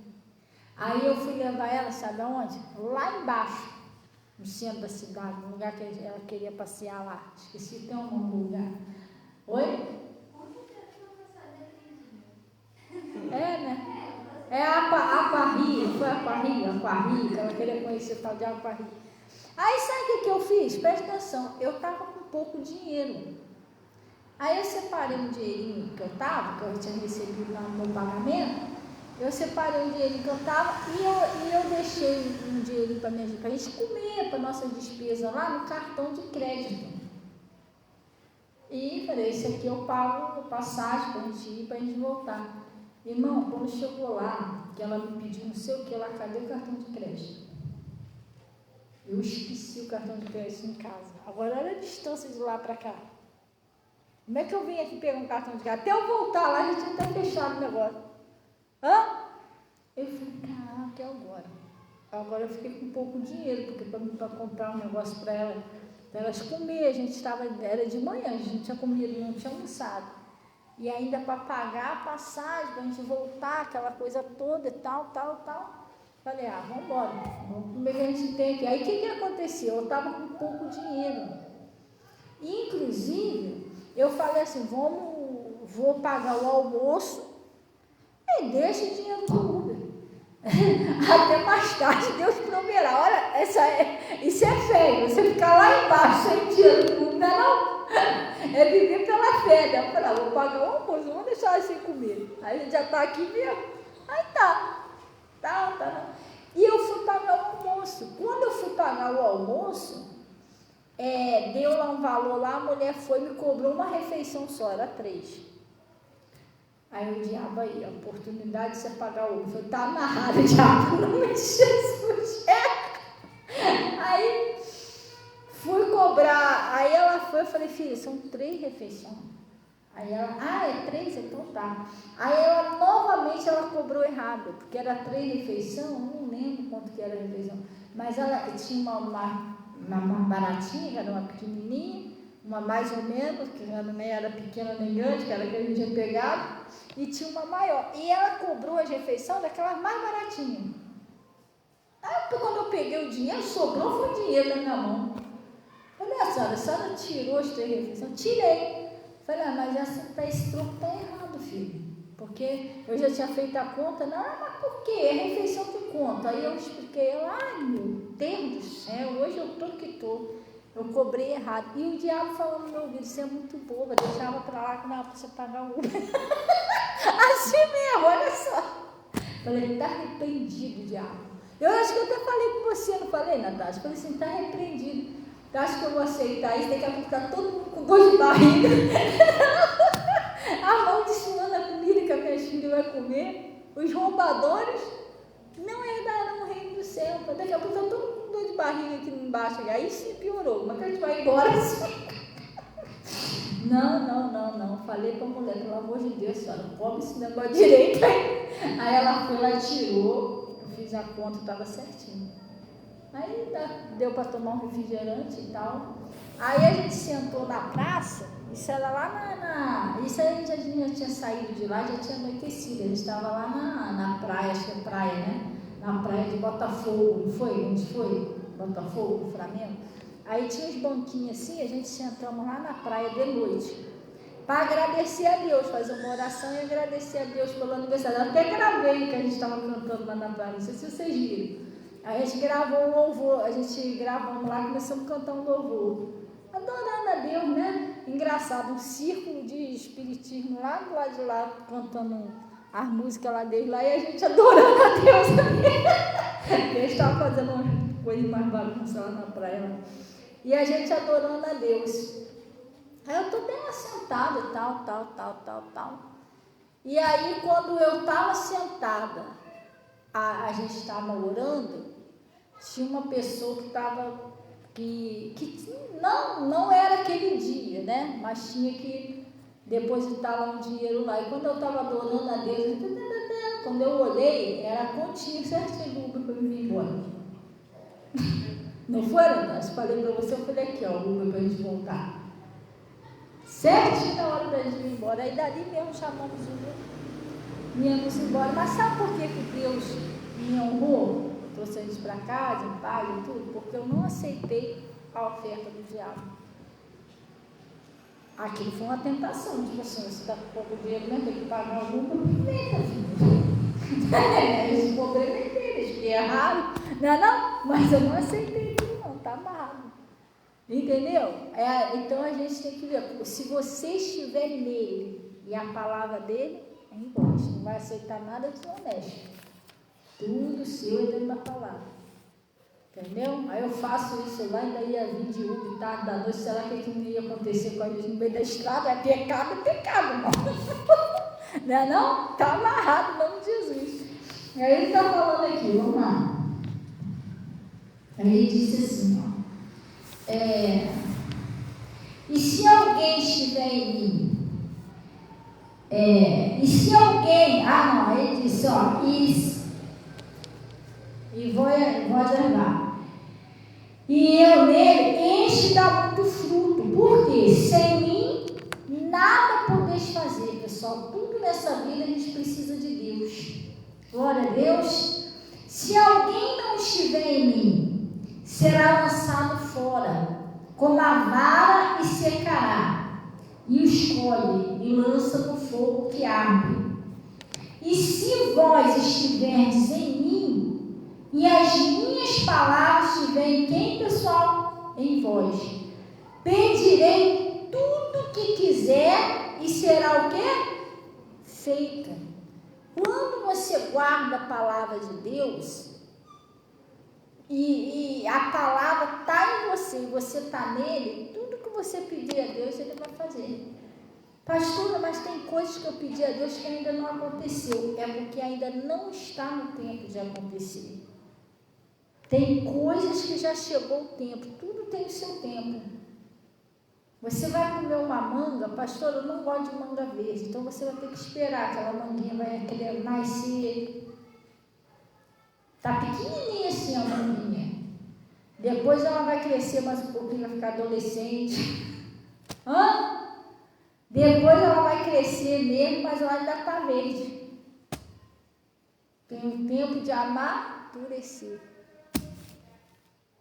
Aí eu fui levar ela, sabe aonde? Lá embaixo, no centro da cidade, no lugar que ela queria passear lá. Esqueci até o nome do lugar. Oi? Né? É a Aquarri, foi a Aquarri, que ela queria conhecer o tal de Aquarri. Aí sabe o que eu fiz? Presta atenção, eu estava com pouco dinheiro. Aí eu separei um dinheirinho que eu tinha recebido lá no meu pagamento, eu separei um dinheirinho que eu estava e eu deixei um dinheirinho para a gente comer, para nossa despesa lá no cartão de crédito. E falei, esse aqui eu pago passagem para a gente ir, para a gente voltar. Irmão, quando chegou lá, que ela me pediu não sei o que lá, cadê o cartão de crédito? Eu esqueci o cartão de crédito em casa. Agora olha a distância de lá para cá. Como é que eu vim aqui pegar um cartão de crédito? Até eu voltar lá, a gente tinha até fechado o negócio. Eu falei, caraca, é agora. Agora eu fiquei com pouco dinheiro, porque para comprar um negócio para elas comer, a gente era de manhã, a gente não tinha comido, não tinha almoçado. E ainda para pagar a passagem, para a gente voltar, aquela coisa toda e tal. Falei, vamos embora, vamos comer o que a gente tem aqui. Aí o que aconteceu? Eu estava com pouco dinheiro. Inclusive, eu falei assim, vou pagar o almoço e deixa o dinheiro no Uber. Até mais tarde Deus proverá. Olha, isso é fé. Você ficar lá embaixo sem dinheiro no Uber, não. É viver pela fé. Né? Eu falei, vou pagar o almoço, não vou deixar ela sem comer. Aí a gente já está aqui mesmo. Aí tá. E eu fui pagar o almoço. Quando eu fui pagar o almoço, deu lá um valor lá, a mulher foi e me cobrou uma refeição só, era 3. Aí o diabo aí, a oportunidade de você pagar o ovo. Eu tá amarrado, diabo, em nome de Jesus. Aí fui cobrar, aí ela foi, eu falei, filha, são 3 refeições. Aí ela, é 3? Então tá. Aí ela, novamente, ela cobrou errado, porque era 3 refeições, eu não lembro quanto que era a refeição, mas ela tinha uma baratinha, que era uma pequenininha, uma mais ou menos, que nem era pequena nem grande, que era a que a gente tinha pegado, e tinha uma maior. E ela cobrou as refeições daquelas mais baratinhas. Aí quando eu peguei o dinheiro, sobrou, foi dinheiro na minha mão. Falei, a senhora tirou as 3 refeições? Tirei. Falei, mas esse troco está errado, filho. Porque eu já tinha feito a conta. Não, mas por quê? É refeição de conta. Aí eu expliquei, meu Deus do céu, hoje eu tô que tô. Eu cobrei errado. E o diabo falando no meu ouvido, você é muito boba, deixava para lá que não era para você pagar o Uber. Assim mesmo, olha só. Falei, está arrependido, diabo. Eu acho que eu até falei com você, não falei, Natália? Falei assim, está arrependido. Eu acho que eu vou aceitar isso, daqui a pouco está todo mundo com dor de barriga. Amaldiçoando a comida que a minha filha vai comer. Os roubadores não herdarão o reino do céu. Daqui a pouco está todo mundo com dor de barriga aqui embaixo. Aí sim piorou, mas a gente vai embora assim. Não. Falei para a mulher, pelo amor de Deus, senhora, come esse negócio direito aí. Aí ela foi lá, tirou, eu fiz a conta, estava certinho. Aí deu para tomar um refrigerante e tal. Aí a gente sentou na praça, isso era lá isso aí a gente já tinha saído de lá, já tinha anoitecido. A gente estava lá na praia, acho que é praia, né? Na praia de Botafogo, não foi? Onde foi? Botafogo, Flamengo. Aí tinha uns banquinhos assim, a gente sentamos lá na praia de noite, para agradecer a Deus, fazer uma oração e agradecer a Deus pelo aniversário. Eu até gravei que a gente estava cantando lá na praia, não sei se vocês viram. Aí a gente gravou um louvor, gravamos lá, começamos a cantar um louvor, adorando a Deus, né? Engraçado, um círculo de espiritismo lá do lado de lá, cantando as músicas lá deles lá, e a gente adorando a Deus também. Eles estavam fazendo umas coisas mais bagunças lá na praia. E a gente adorando a Deus. Aí eu estou bem assentada e tal. E aí, quando eu estava sentada, a gente estava orando, tinha uma pessoa que estava, que não era aquele dia, né? Mas tinha que depositar lá um dinheiro lá. E quando eu estava adorando a Deus, quando eu olhei, era a continha certinho do Uber para eu vir embora. Não foi, Ana? Eu falei para você, eu falei aqui, ó, o Uber para a gente voltar. Certinho na hora da gente ir embora. Aí dali mesmo chamamos o Uber, viemos embora. Mas sabe por que Deus me honrou? Trouxe a gente para casa, em paz e tudo? Porque eu não aceitei a oferta do diabo. Aquilo foi uma tentação. Tipo assim, você está com pouco dinheiro, né? Tem que pagar algum problema, filho. Esse problema é deles, que é raro. Não, mas eu não aceitei. Tá amarrado. Entendeu? Então a gente tem que ver, se você estiver nele e a palavra dele é em vós, não vai aceitar nada desonesto. Tudo seu é dentro da palavra. Entendeu? Aí eu faço isso lá, ainda ia vir de Uber tarde da noite, será que não ia acontecer com a gente no meio da estrada? É pecado, irmão. Não é não? Está amarrado em nome de Jesus. E aí ele está falando aqui, vamos lá. Aí ele disse assim, ó. E se alguém estiver em mim, e se alguém, ele disse, ó, e vou levar. E eu nele enche dá muito fruto. Por quê? Sem mim, nada podeis fazer, pessoal. Tudo nessa vida a gente precisa de Deus. Glória a Deus. Se alguém não estiver em mim, será lançado fora, como a vara, e secará. E o escolhe e lança no fogo que arde. E se vós estiverdes em mim, e as minhas palavras estiverem em quem, pessoal? Em vós. Pedirei tudo que quiser e será o quê? Feito. Quando você guarda a palavra de Deus e a palavra está em você e você está nele, tudo que você pedir a Deus, ele vai fazer. Pastora, mas tem coisas que eu pedi a Deus que ainda não aconteceu. É porque ainda não está no tempo de acontecer. Tem coisas que já chegou o tempo, tudo tem o seu tempo. Você vai comer uma manga, pastor, eu não gosto de manga verde, então você vai ter que esperar, aquela manguinha vai nascer. Está pequenininha assim a manguinha. Depois ela vai crescer mais um pouquinho, vai ficar adolescente. Depois ela vai crescer mesmo, mas ela ainda está verde. Tem um tempo de amadurecer.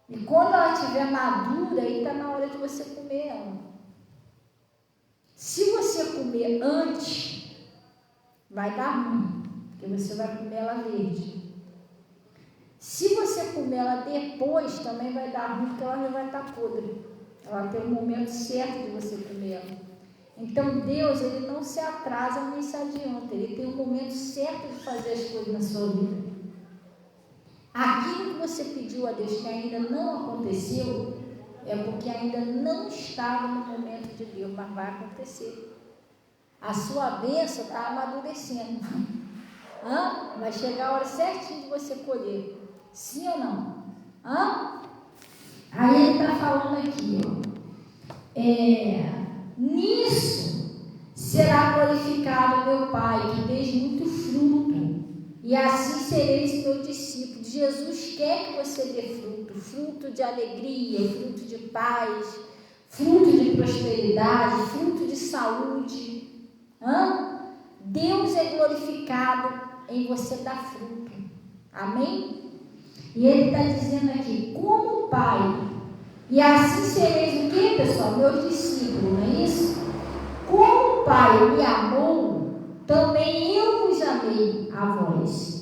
E quando ela estiver madura, aí está na hora de você comer ela. Se você comer antes, vai dar ruim, porque você vai comer ela verde. Se você comer ela depois, também vai dar ruim, porque ela já vai estar podre. Ela tem um momento certo de você comer ela. Então Deus, ele não se atrasa nem se adianta, ele tem um momento certo de fazer as coisas na sua vida. Aquilo que você pediu a Deus que ainda não aconteceu, é porque ainda não estava no momento de Deus, mas vai acontecer. A sua bênção está amadurecendo. Vai chegar a hora certinha de você colher. Sim ou não? Aí ele está falando aqui, nisso será glorificado meu Pai, que fez muito fruto, e assim sereis meu discípulo. Jesus quer que você dê fruto, fruto de alegria, fruto de paz, fruto de prosperidade, fruto de saúde. Deus é glorificado em você dar fruto. Amém? E ele está dizendo aqui, como Pai, e assim sereis o quê, pessoal? Meus discípulos, não é isso? Como o Pai me amou, também eu vos amei a vós.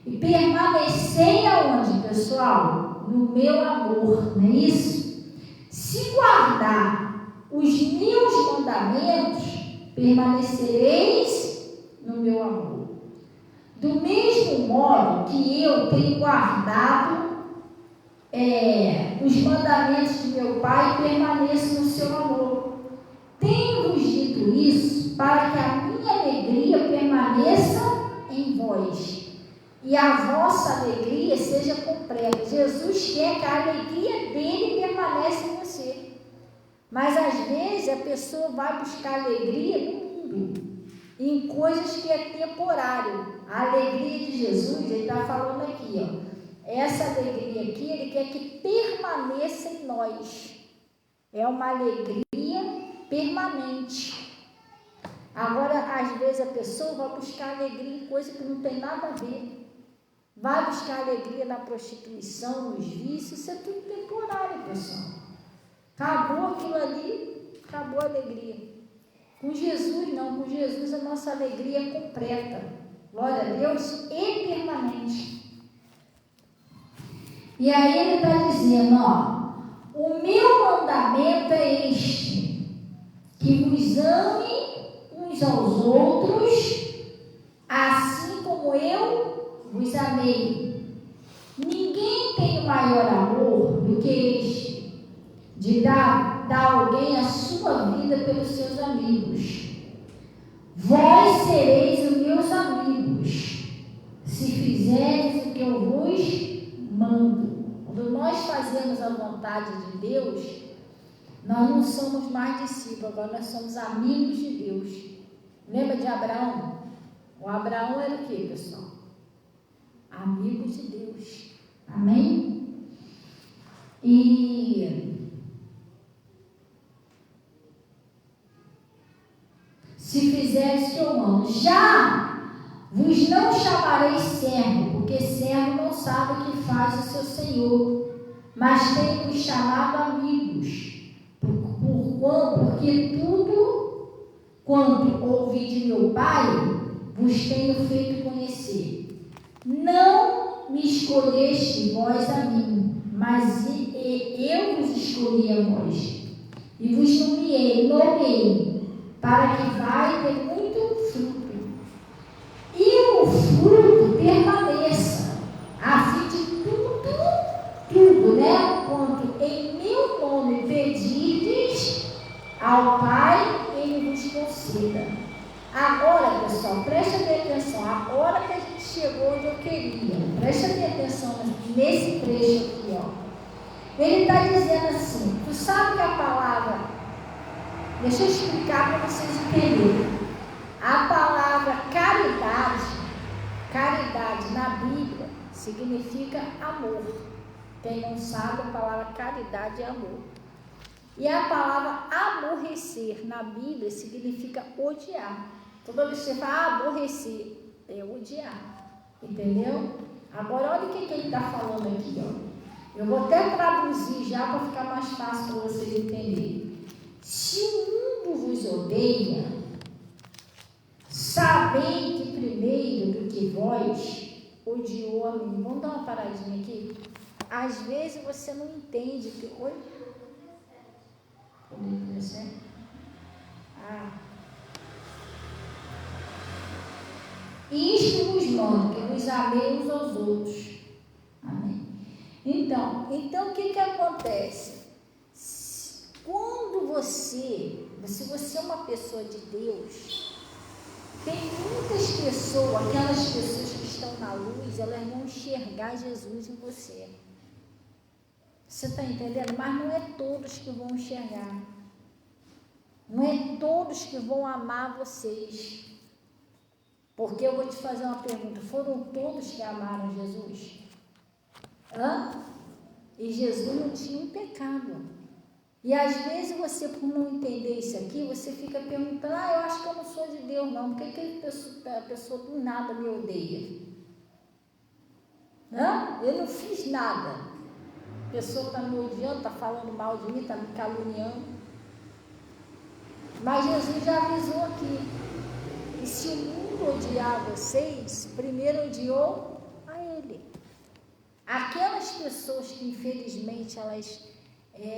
E permanecei aonde, pessoal? No meu amor, não é isso? Se guardar os meus mandamentos, permanecereis no meu amor. Do mesmo modo que eu tenho guardado os mandamentos de meu Pai, permaneço no seu amor. Tenho-vos dito isso para que a minha alegria permaneça em vós e a vossa alegria seja completa. Jesus quer que a alegria dele permaneça em você. Mas às vezes a pessoa vai buscar alegria no mundo, em coisas que é temporário. A alegria de Jesus, ele está falando aqui, essa alegria aqui, ele quer que permaneça em nós. É uma alegria permanente. Agora, às vezes a pessoa vai buscar alegria em coisa que não tem nada a ver. Vai buscar alegria na prostituição, nos vícios, isso é tudo temporário, pessoal. Acabou aquilo ali, acabou a alegria. Com Jesus não, com Jesus a nossa alegria é completa. Glória a Deus, e permanente. E aí ele está dizendo, O meu mandamento é este, que vos ame uns aos outros, assim como eu vos amei. Ninguém tem maior amor do que este, de dar alguém a sua vida pelos seus amigos. Vós sereis os meus amigos, se fizerdes o que eu vos mando. Quando nós fazemos a vontade de Deus, nós não somos mais discípulos, agora nós somos amigos de Deus. Lembra de Abraão? O Abraão era o que, pessoal? Amigo de Deus. Amém? E se fizeres que eu amo, já vos não chamarei servo, porque servo não sabe o que faz o seu senhor, mas tenho-vos chamado amigos, porque tudo quanto ouvi de meu Pai, vos tenho feito conhecer. Não me escolheste vós a mim, mas eu vos escolhi a vós, e vos nomeei, para que vai ter muito fruto, e o fruto permaneça, a fim de tudo, né? Quanto em meu nome pedirdes ao Pai, Ele vos conceda. Agora, pessoal, presta atenção, agora que a gente chegou onde eu queria, presta atenção nesse trecho aqui, ó. Ele está dizendo assim, tu sabe que a palavra, deixa eu explicar para vocês entenderem. A palavra caridade na Bíblia significa amor. Quem não sabe, a palavra caridade é amor. E a palavra aborrecer na Bíblia significa odiar. Toda vez que você fala aborrecer, é odiar. Entendeu? Agora, olha o que ele está falando aqui, ó. Eu vou até traduzir já para ficar mais fácil para vocês entenderem. Se o mundo vos odeia, sabei que primeiro do que vós odiou a mim. Vamos dar uma paradinha aqui? Às vezes você não entende que... Oi? Isto vos mando, que vos amei uns aos outros. Amém. Então o que acontece? Quando se você é uma pessoa de Deus, tem muitas pessoas, aquelas pessoas que estão na luz, elas vão enxergar Jesus em você. Você está entendendo? Mas não é todos que vão enxergar. Não é todos que vão amar vocês. Porque eu vou te fazer uma pergunta. Foram todos que amaram Jesus? E Jesus não tinha um pecado. E às vezes você, por não entender isso aqui, você fica perguntando, eu acho que eu não sou de Deus não, por que a pessoa do nada me odeia? Eu não fiz nada. A pessoa está me odiando, está falando mal de mim, está me caluniando. Mas Jesus já avisou aqui. E se o mundo odiar vocês, primeiro odiou a Ele. Aquelas pessoas que infelizmente elas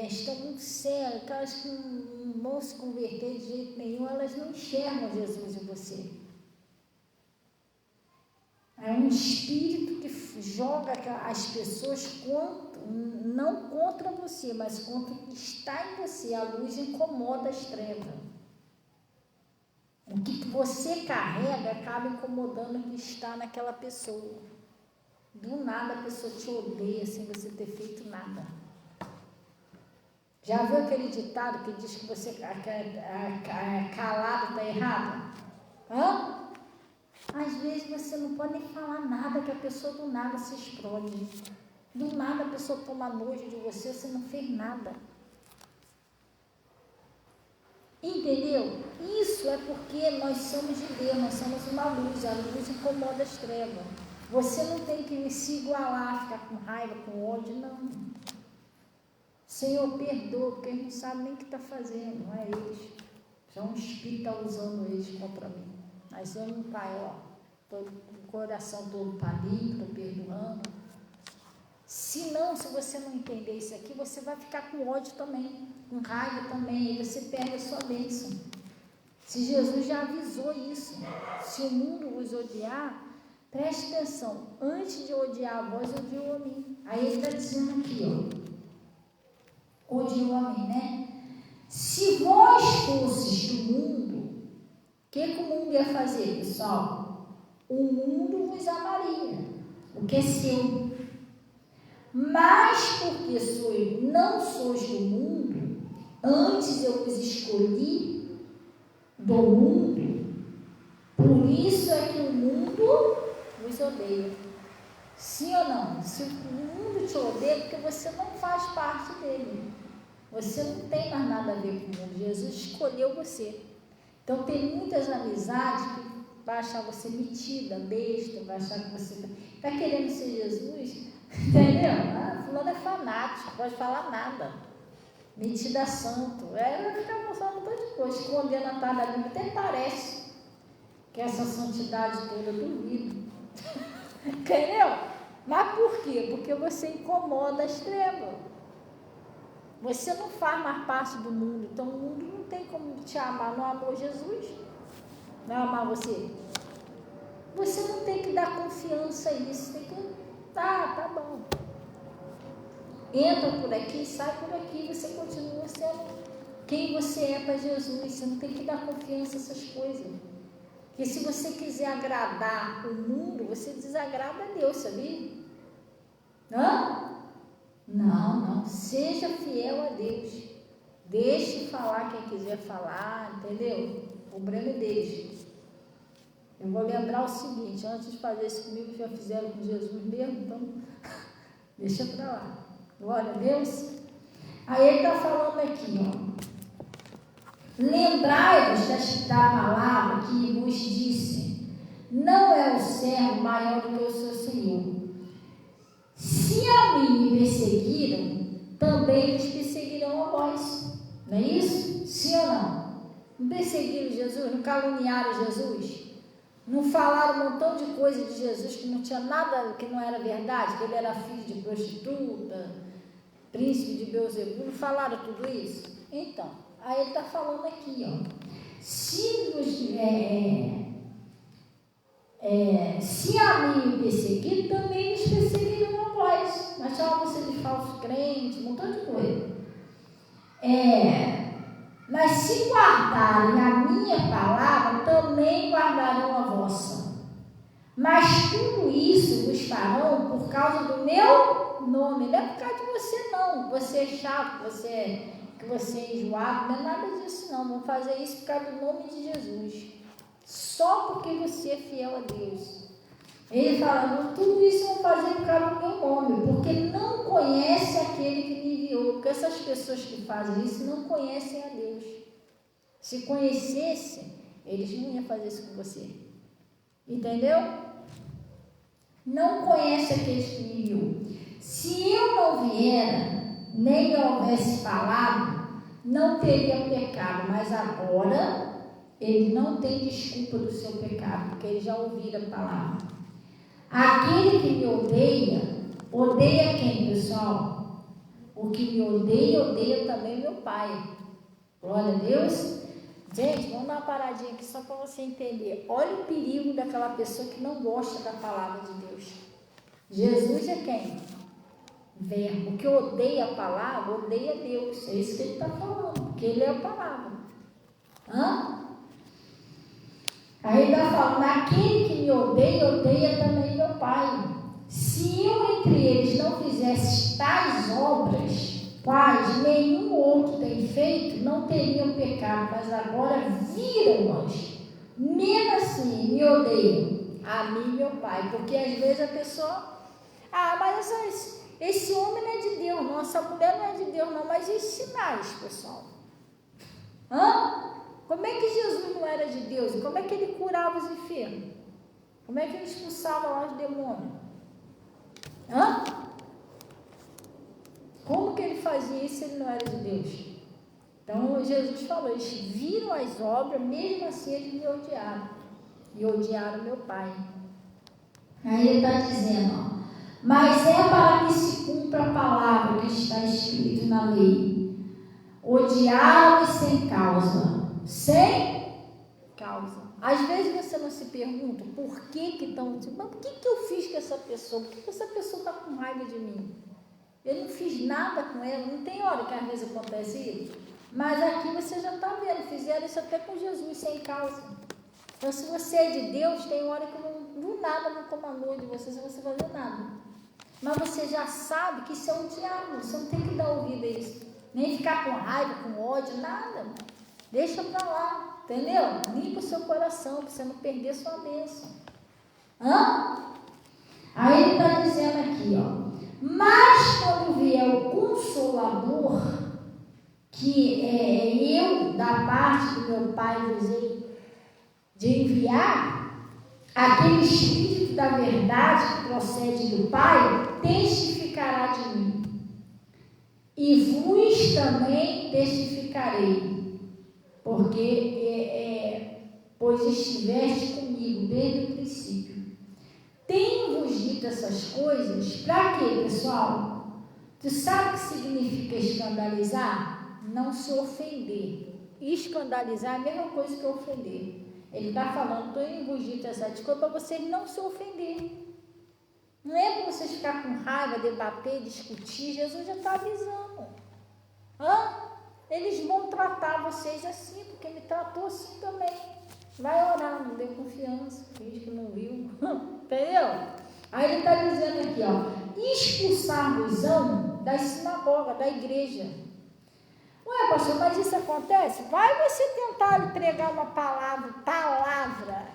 estão muito céu, aquelas que não vão se converter de jeito nenhum, elas não enxergam Jesus em você. É um espírito que joga as pessoas não contra você, mas contra o que está em você. A luz incomoda as trevas. O que você carrega acaba incomodando o que está naquela pessoa. Do nada a pessoa te odeia sem você ter feito nada. Já viu aquele ditado que diz que você calado está errado? Às vezes você não pode nem falar nada, que a pessoa do nada se explode. Do nada a pessoa toma nojo de você, você não fez nada. Entendeu? Isso é porque nós somos de Deus, nós somos uma luz, a luz incomoda as trevas. Você não tem que se igualar, ficar com raiva, com ódio, não. Senhor, perdoa, porque eles não sabem nem o que está fazendo, não é eles. Já um espírito está usando eles contra mim. Mas eu não, Pai, o coração todo está limpo, estou perdoando. Se você não entender isso aqui, você vai ficar com ódio também, com raiva também, e você perde a sua bênção. Se Jesus já avisou isso, se o mundo vos odiar, preste atenção, antes de odiar vós, odiou a mim. Aí ele está dizendo aqui, ó, odiou a mim, né? Se vós fosses do mundo, o que o mundo ia fazer, pessoal? O mundo vos amaria, o que é seu. Mas porque não sois do mundo, antes eu vos escolhi do mundo, por isso é que o mundo vos odeia. Sim ou não? Se o mundo te odeia, porque você não faz parte dele. Você não tem mais nada a ver com o mundo. Jesus escolheu você. Então tem muitas amizades que vai achar você metida, besta, vai achar que você está querendo ser Jesus, entendeu? Fulano é fanático, não pode falar nada. Metida santo. Vai ficar mostrando um monte de coisa, escondendo atrás da Bíblia. Até parece que essa santidade toda, eu duvido. Entendeu? Mas por quê? Porque você incomoda as trevas. Você não faz mais parte do mundo, então o mundo não tem como te amar. Não amou Jesus? Não amar você? Você não tem que dar confiança a isso, tem que, tá bom. Entra por aqui, sai por aqui, você continua sendo quem você é para Jesus. Você não tem que dar confiança a essas coisas. Porque se você quiser agradar o mundo, você desagrada a Deus, sabia? Não. Seja fiel a Deus. Deixe falar quem quiser falar, entendeu? O problema é deles. Eu vou lembrar o seguinte, antes de fazer isso comigo, já fizeram com Jesus mesmo, então deixa pra lá. Glória a Deus. Aí ele está falando aqui, ó. Lembrai-vos da palavra que vos disse, não é o servo maior do que o seu Senhor. Se a mim me perseguiram, também vos perseguirão a vós. Não é isso? Sim ou não? Não perseguiram Jesus? Não caluniaram Jesus? Não falaram um montão de coisa de Jesus que não tinha nada, que não era verdade? Que ele era filho de prostituta, príncipe de Beelzebub? Não falaram tudo isso? Então, aí ele está falando aqui, ó. Se a mim me perseguir, também nos perseguirão a vós. Mas chama você de falso crente, um montão de coisa. Mas se guardarem a minha palavra, também guardarão a vossa. Mas tudo isso vos farão por causa do meu nome. Não é por causa de você, não. Você é chato, que você é enjoado, não é nada disso, não. Vão fazer isso por causa do nome de Jesus. Só porque você é fiel a Deus. Ele fala, tudo isso vão fazer por causa do meu nome, porque não conhece aquele que me enviou. Porque essas pessoas que fazem isso não conhecem a Deus. Se conhecessem, eles não iam fazer isso com você. Entendeu? Não conhece aqueles que me enviou. Se eu não viera, nem me houvesse falado, não teria pecado, mas agora ele não tem desculpa do seu pecado, porque ele já ouviu a palavra. Aquele que me odeia quem, pessoal? O que me odeia também meu Pai. Glória a Deus. Gente, vamos dar uma paradinha aqui só para você entender. Olha o perigo daquela pessoa que não gosta da palavra de Deus. Jesus é quem? Verbo. O que odeia a palavra, odeia Deus. É isso que ele está falando, porque ele é a palavra. Aí ele está falando, aquele que me odeia também meu Pai. Se eu entre eles não fizesse tais obras, quais nenhum outro tem feito, não teriam pecado, mas agora viram-nos. Mesmo assim, me odeiam. A mim, meu Pai. Porque às vezes a pessoa, mas esse homem não é de Deus, não, essa mulher não é de Deus, não. Mas e os sinais, pessoal? Como é que Jesus não era de Deus? E como é que ele curava os enfermos? Como é que ele expulsava lá os demônios? Como que ele fazia isso se ele não era de Deus? Então Jesus falou, eles viram as obras, mesmo assim eles me odiaram. E odiaram meu Pai. Aí ele está dizendo, mas é para que se cumpra a palavra que está escrito na lei. Odiá-lo sem causa. Sem causa. Às vezes você não se pergunta por que estão dizendo, mas por que eu fiz com essa pessoa? Por que essa pessoa está com raiva de mim? Eu não fiz nada com ela. Não tem hora que às vezes acontece isso? Mas aqui você já está vendo, fizeram isso até com Jesus, sem causa. Então, se você é de Deus, tem hora que do nada não comandou de você, sem você fazer nada. Mas você já sabe que isso é um diabo, você não tem que dar ouvido a isso. Nem ficar com raiva, com ódio, nada. Deixa pra lá, entendeu? Limpa o seu coração, para você não perder sua bênção. Aí ele está dizendo aqui, ó. Mas quando vier o Consolador, que eu, da parte do meu Pai, vos hei de enviar, aquele Espírito da verdade que procede do Pai, testificará de mim. E vos também testificarei, porque pois estiveste comigo desde o princípio. Tenho-vos dito essas coisas, para quê, pessoal? Tu sabe o que significa escandalizar? Não se ofender. Escandalizar é a mesma coisa que ofender. Ele está falando, tenho-vos dito essas coisas para vocês não se ofender. Não é para vocês ficar com raiva, debater, discutir. Jesus já está avisando. Eles vão tratar vocês assim, porque me tratou assim também. Vai orar, não dê confiança, finge que não viu. Entendeu? Aí ele está dizendo aqui, ó, expulsar-vos-ão das sinagogas, da igreja. Ué, pastor, mas isso acontece? Vai você tentar pregar uma palavra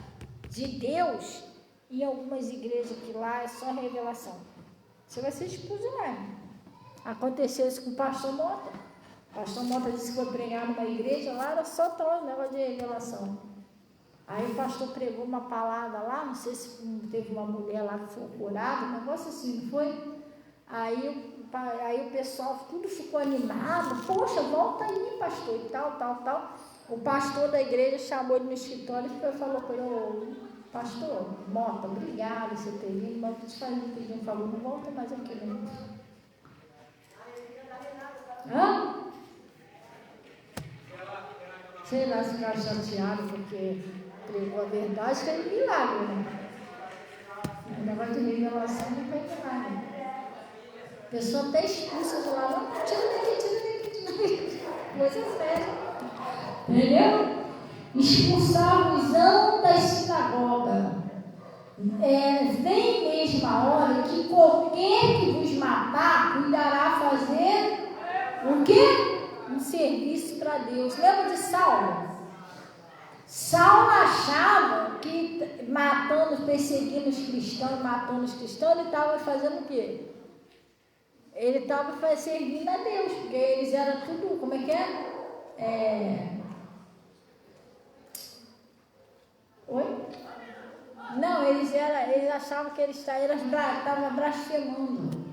de Deus em algumas igrejas que lá é só revelação. Você vai ser expulso lá. Aconteceu isso com o pastor Mota. O pastor Mota disse que foi pregar numa igreja, lá era só tal negócio de revelação. Aí o pastor pregou uma palavra lá, não sei se teve uma mulher lá que foi curada, um negócio assim, não foi? Aí o pessoal tudo ficou animado, poxa, volta aí, pastor, e tal. O pastor da igreja chamou ele no escritório e falou para ele, pastor Mota, obrigado por você ter vindo, mas eu te pedir um favor, não volta mais aqui, não. Sei lá se ficar chateado porque pregou a verdade, que é um milagre, né? O negócio de revelação não tem milagre. A pessoa até expulsa de lá, não, tira daqui. Coisa séria. Entendeu? Expulsar-vos-ão das sinagogas. Vem mesmo a hora que qualquer que vos matar, cuidará fazer o quê? Um serviço para Deus. Lembra de Saulo? Saulo achava que perseguindo os cristãos, matando os cristãos, ele estava fazendo o quê? Ele estava servindo a Deus, porque eles eram tudo, como é que é? Oi? Não, eles achavam que eles estavam blasfemando.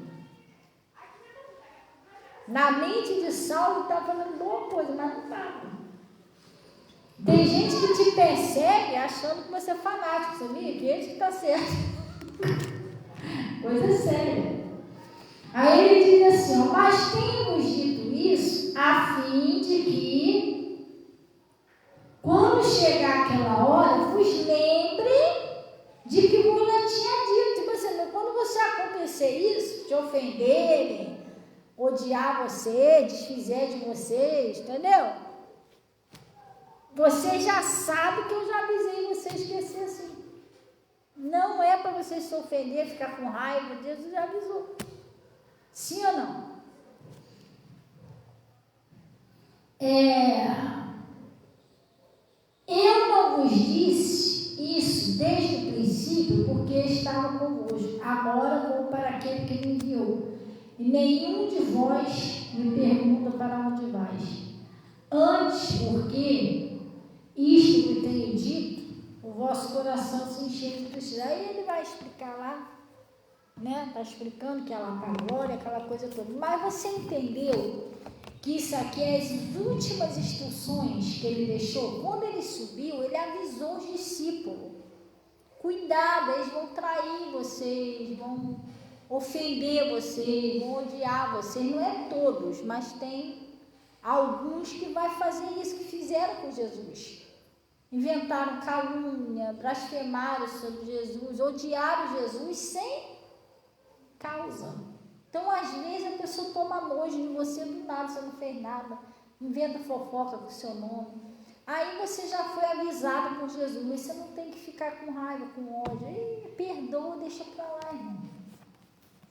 Na mente de Saulo estava fazendo boa coisa, mas não estava. Tem gente que te persegue achando que você é fanático, sabia? Que ele está certo. Coisa séria. Aí ele diz assim, mas tenho-vos dito isso a fim de que, quando chegar aquela hora, vos lembre de que vos já tinha dito. Tipo assim, quando você acontecer isso, te ofenderem, odiar você, desfizer de vocês, entendeu? Você já sabe que eu já avisei vocês que ia ser assim. Não é para vocês se ofender, ficar com raiva, Deus já avisou. Sim ou não? Eu não vos disse isso desde o princípio, porque estava convosco. Agora vou para aquele que me enviou. E nenhum de vós me pergunta para onde vais. Antes, porque isto que tenho dito, o vosso coração se encheu de tristeza. Aí ele vai explicar lá, né? Está explicando que é lá para a glória, aquela coisa toda. Mas você entendeu que isso aqui é as últimas instruções que ele deixou? Quando ele subiu, ele avisou os discípulos. Cuidado, eles vão trair vocês, vão ofender você, vão odiar você. Não é todos, mas tem alguns que vai fazer isso que fizeram com Jesus. Inventaram calúnia, blasfemaram sobre Jesus, odiaram Jesus sem causa. Então, às vezes, a pessoa toma nojo de você do nada, você não fez nada, inventa fofoca com o seu nome. Aí você já foi avisado por Jesus, mas você não tem que ficar com raiva, com ódio. Perdoa, deixa pra lá, irmão.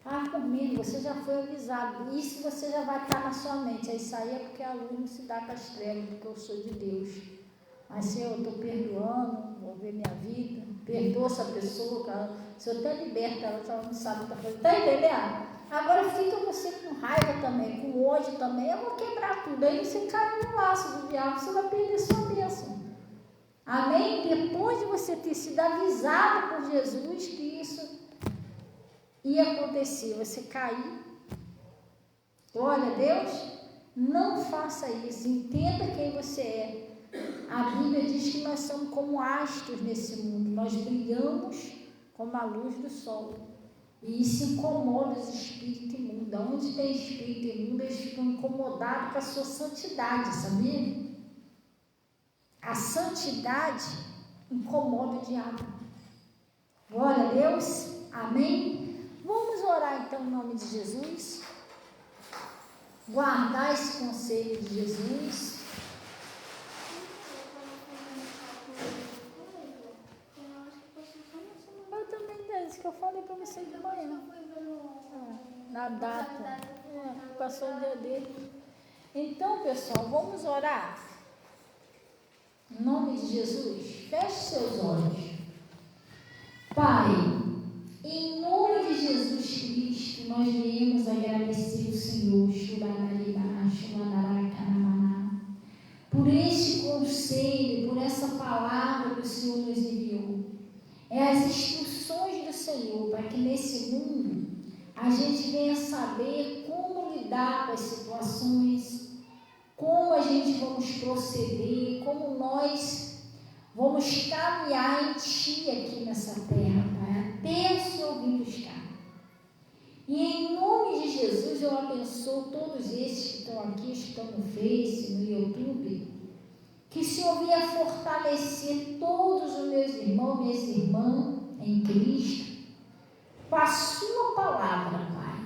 Fala comigo, você já foi avisado. Isso você já vai estar na sua mente. Isso aí é porque a luz não se dá com as trevas, porque eu sou de Deus. Mas se eu estou perdoando, vou ver minha vida, perdoa essa pessoa, se eu até liberto ela, ela não sabe o que está fazendo. Está entendendo? Agora fica você com raiva também, com ódio também, eu vou quebrar tudo. Aí você cai no laço do diabo, você vai perder sua bênção. Amém? Depois de você ter sido avisado por Jesus que isso ia acontecer, você cair, glória a Deus, não faça isso, entenda quem você é. A Bíblia diz que nós somos como astros nesse mundo, nós brilhamos como a luz do sol. E isso incomoda os espíritos imundos. Onde tem espírito imundo, eles ficam incomodados com a sua santidade, sabia? A santidade incomoda o diabo. Glória a Deus. Amém? Vamos orar então em nome de Jesus. Guardar esse conselho de Jesus. Eu também é isso que eu falei para você de manhã. Na data. Passou o dia dele. Então, pessoal, vamos orar. Em nome de Jesus, feche seus olhos. Pai, em nome de Jesus Cristo, nós viemos agradecer o Senhor, por este conselho, por essa palavra que o Senhor nos enviou. É as instruções do Senhor para que nesse mundo a gente venha saber como lidar com as situações, como a gente vamos proceder, como nós vamos caminhar em Ti aqui nessa terra, Pai, até o Senhor vir buscar. E em nome de Jesus eu abençoo todos esses que estão aqui, estão no Face, no YouTube, que o Senhor venha fortalecer todos os meus irmãos, minhas irmãs em Cristo, com a Sua palavra, Pai.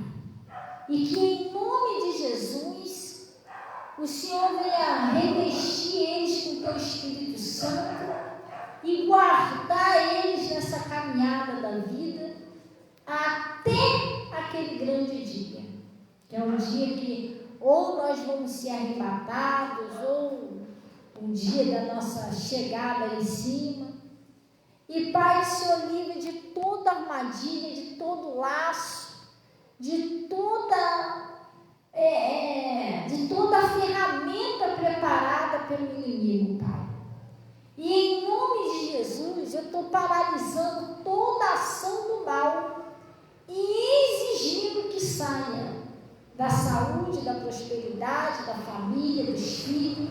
E que em nome de Jesus, o Senhor venha revestir eles com o Teu Espírito Santo e guardar eles nessa caminhada da vida até aquele grande dia, que é um dia que ou nós vamos ser arrebatados, ou um dia da nossa chegada em cima. E Pai, o Senhor livre de toda armadilha, de todo laço, de toda ferramenta preparada pelo inimigo, Pai. E em nome de Jesus, eu estou paralisando toda a ação do mal e exigindo que saia da saúde, da prosperidade, da família, dos filhos,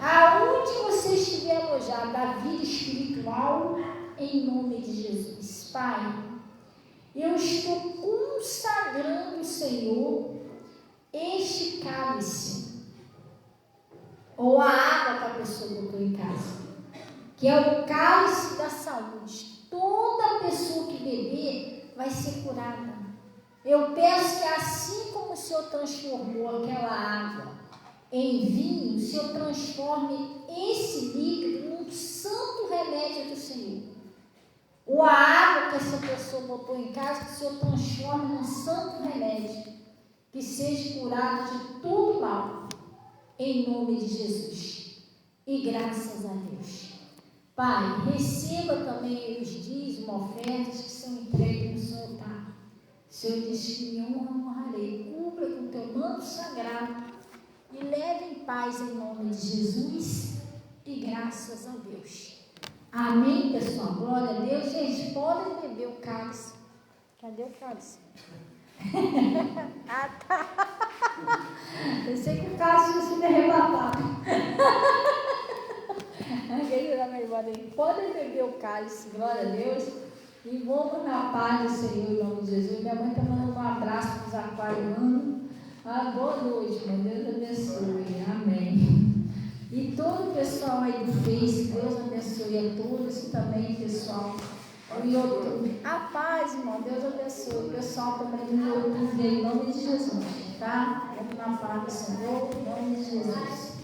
aonde você estiver alojado, da vida espiritual, em nome de Jesus. Pai, eu estou consagrando, Senhor, este cálice, ou a água que a pessoa botou em casa, que é o cálice da saúde. Toda pessoa que beber vai ser curada. Eu peço que assim como o Senhor transformou aquela água em vinho, o Senhor transforme esse líquido num santo remédio do Senhor. Ou a água que essa pessoa botou em casa, que o Senhor transforme num santo remédio, que seja curado de todo mal, em nome de Jesus. E graças a Deus. Pai, receba também os dízimos, ofertas que são entregues no seu altar. O Senhor disse que me honrarei. Cubra com teu manto sagrado e leve em paz em nome de Jesus e graças a Deus. Amém, pessoal? Glória a Deus. Gente, podem beber o cálice. Cadê o cálice? Ah, tá. Pensei que o cálice tinha sido arrebatado. Podem beber o cálice, glória a Deus. E vamos na paz do Senhor em nome de Jesus. Minha mãe está mandando um abraço para os aquarianos. Boa noite, meu Deus abençoe. Amém. E todo o pessoal aí do Face, Deus abençoe a todos. E também, pessoal, no YouTube. A paz, irmão, Deus abençoe. O pessoal também no YouTube, em nome de Jesus, tá? Vamos na paz do Senhor, em nome de Jesus.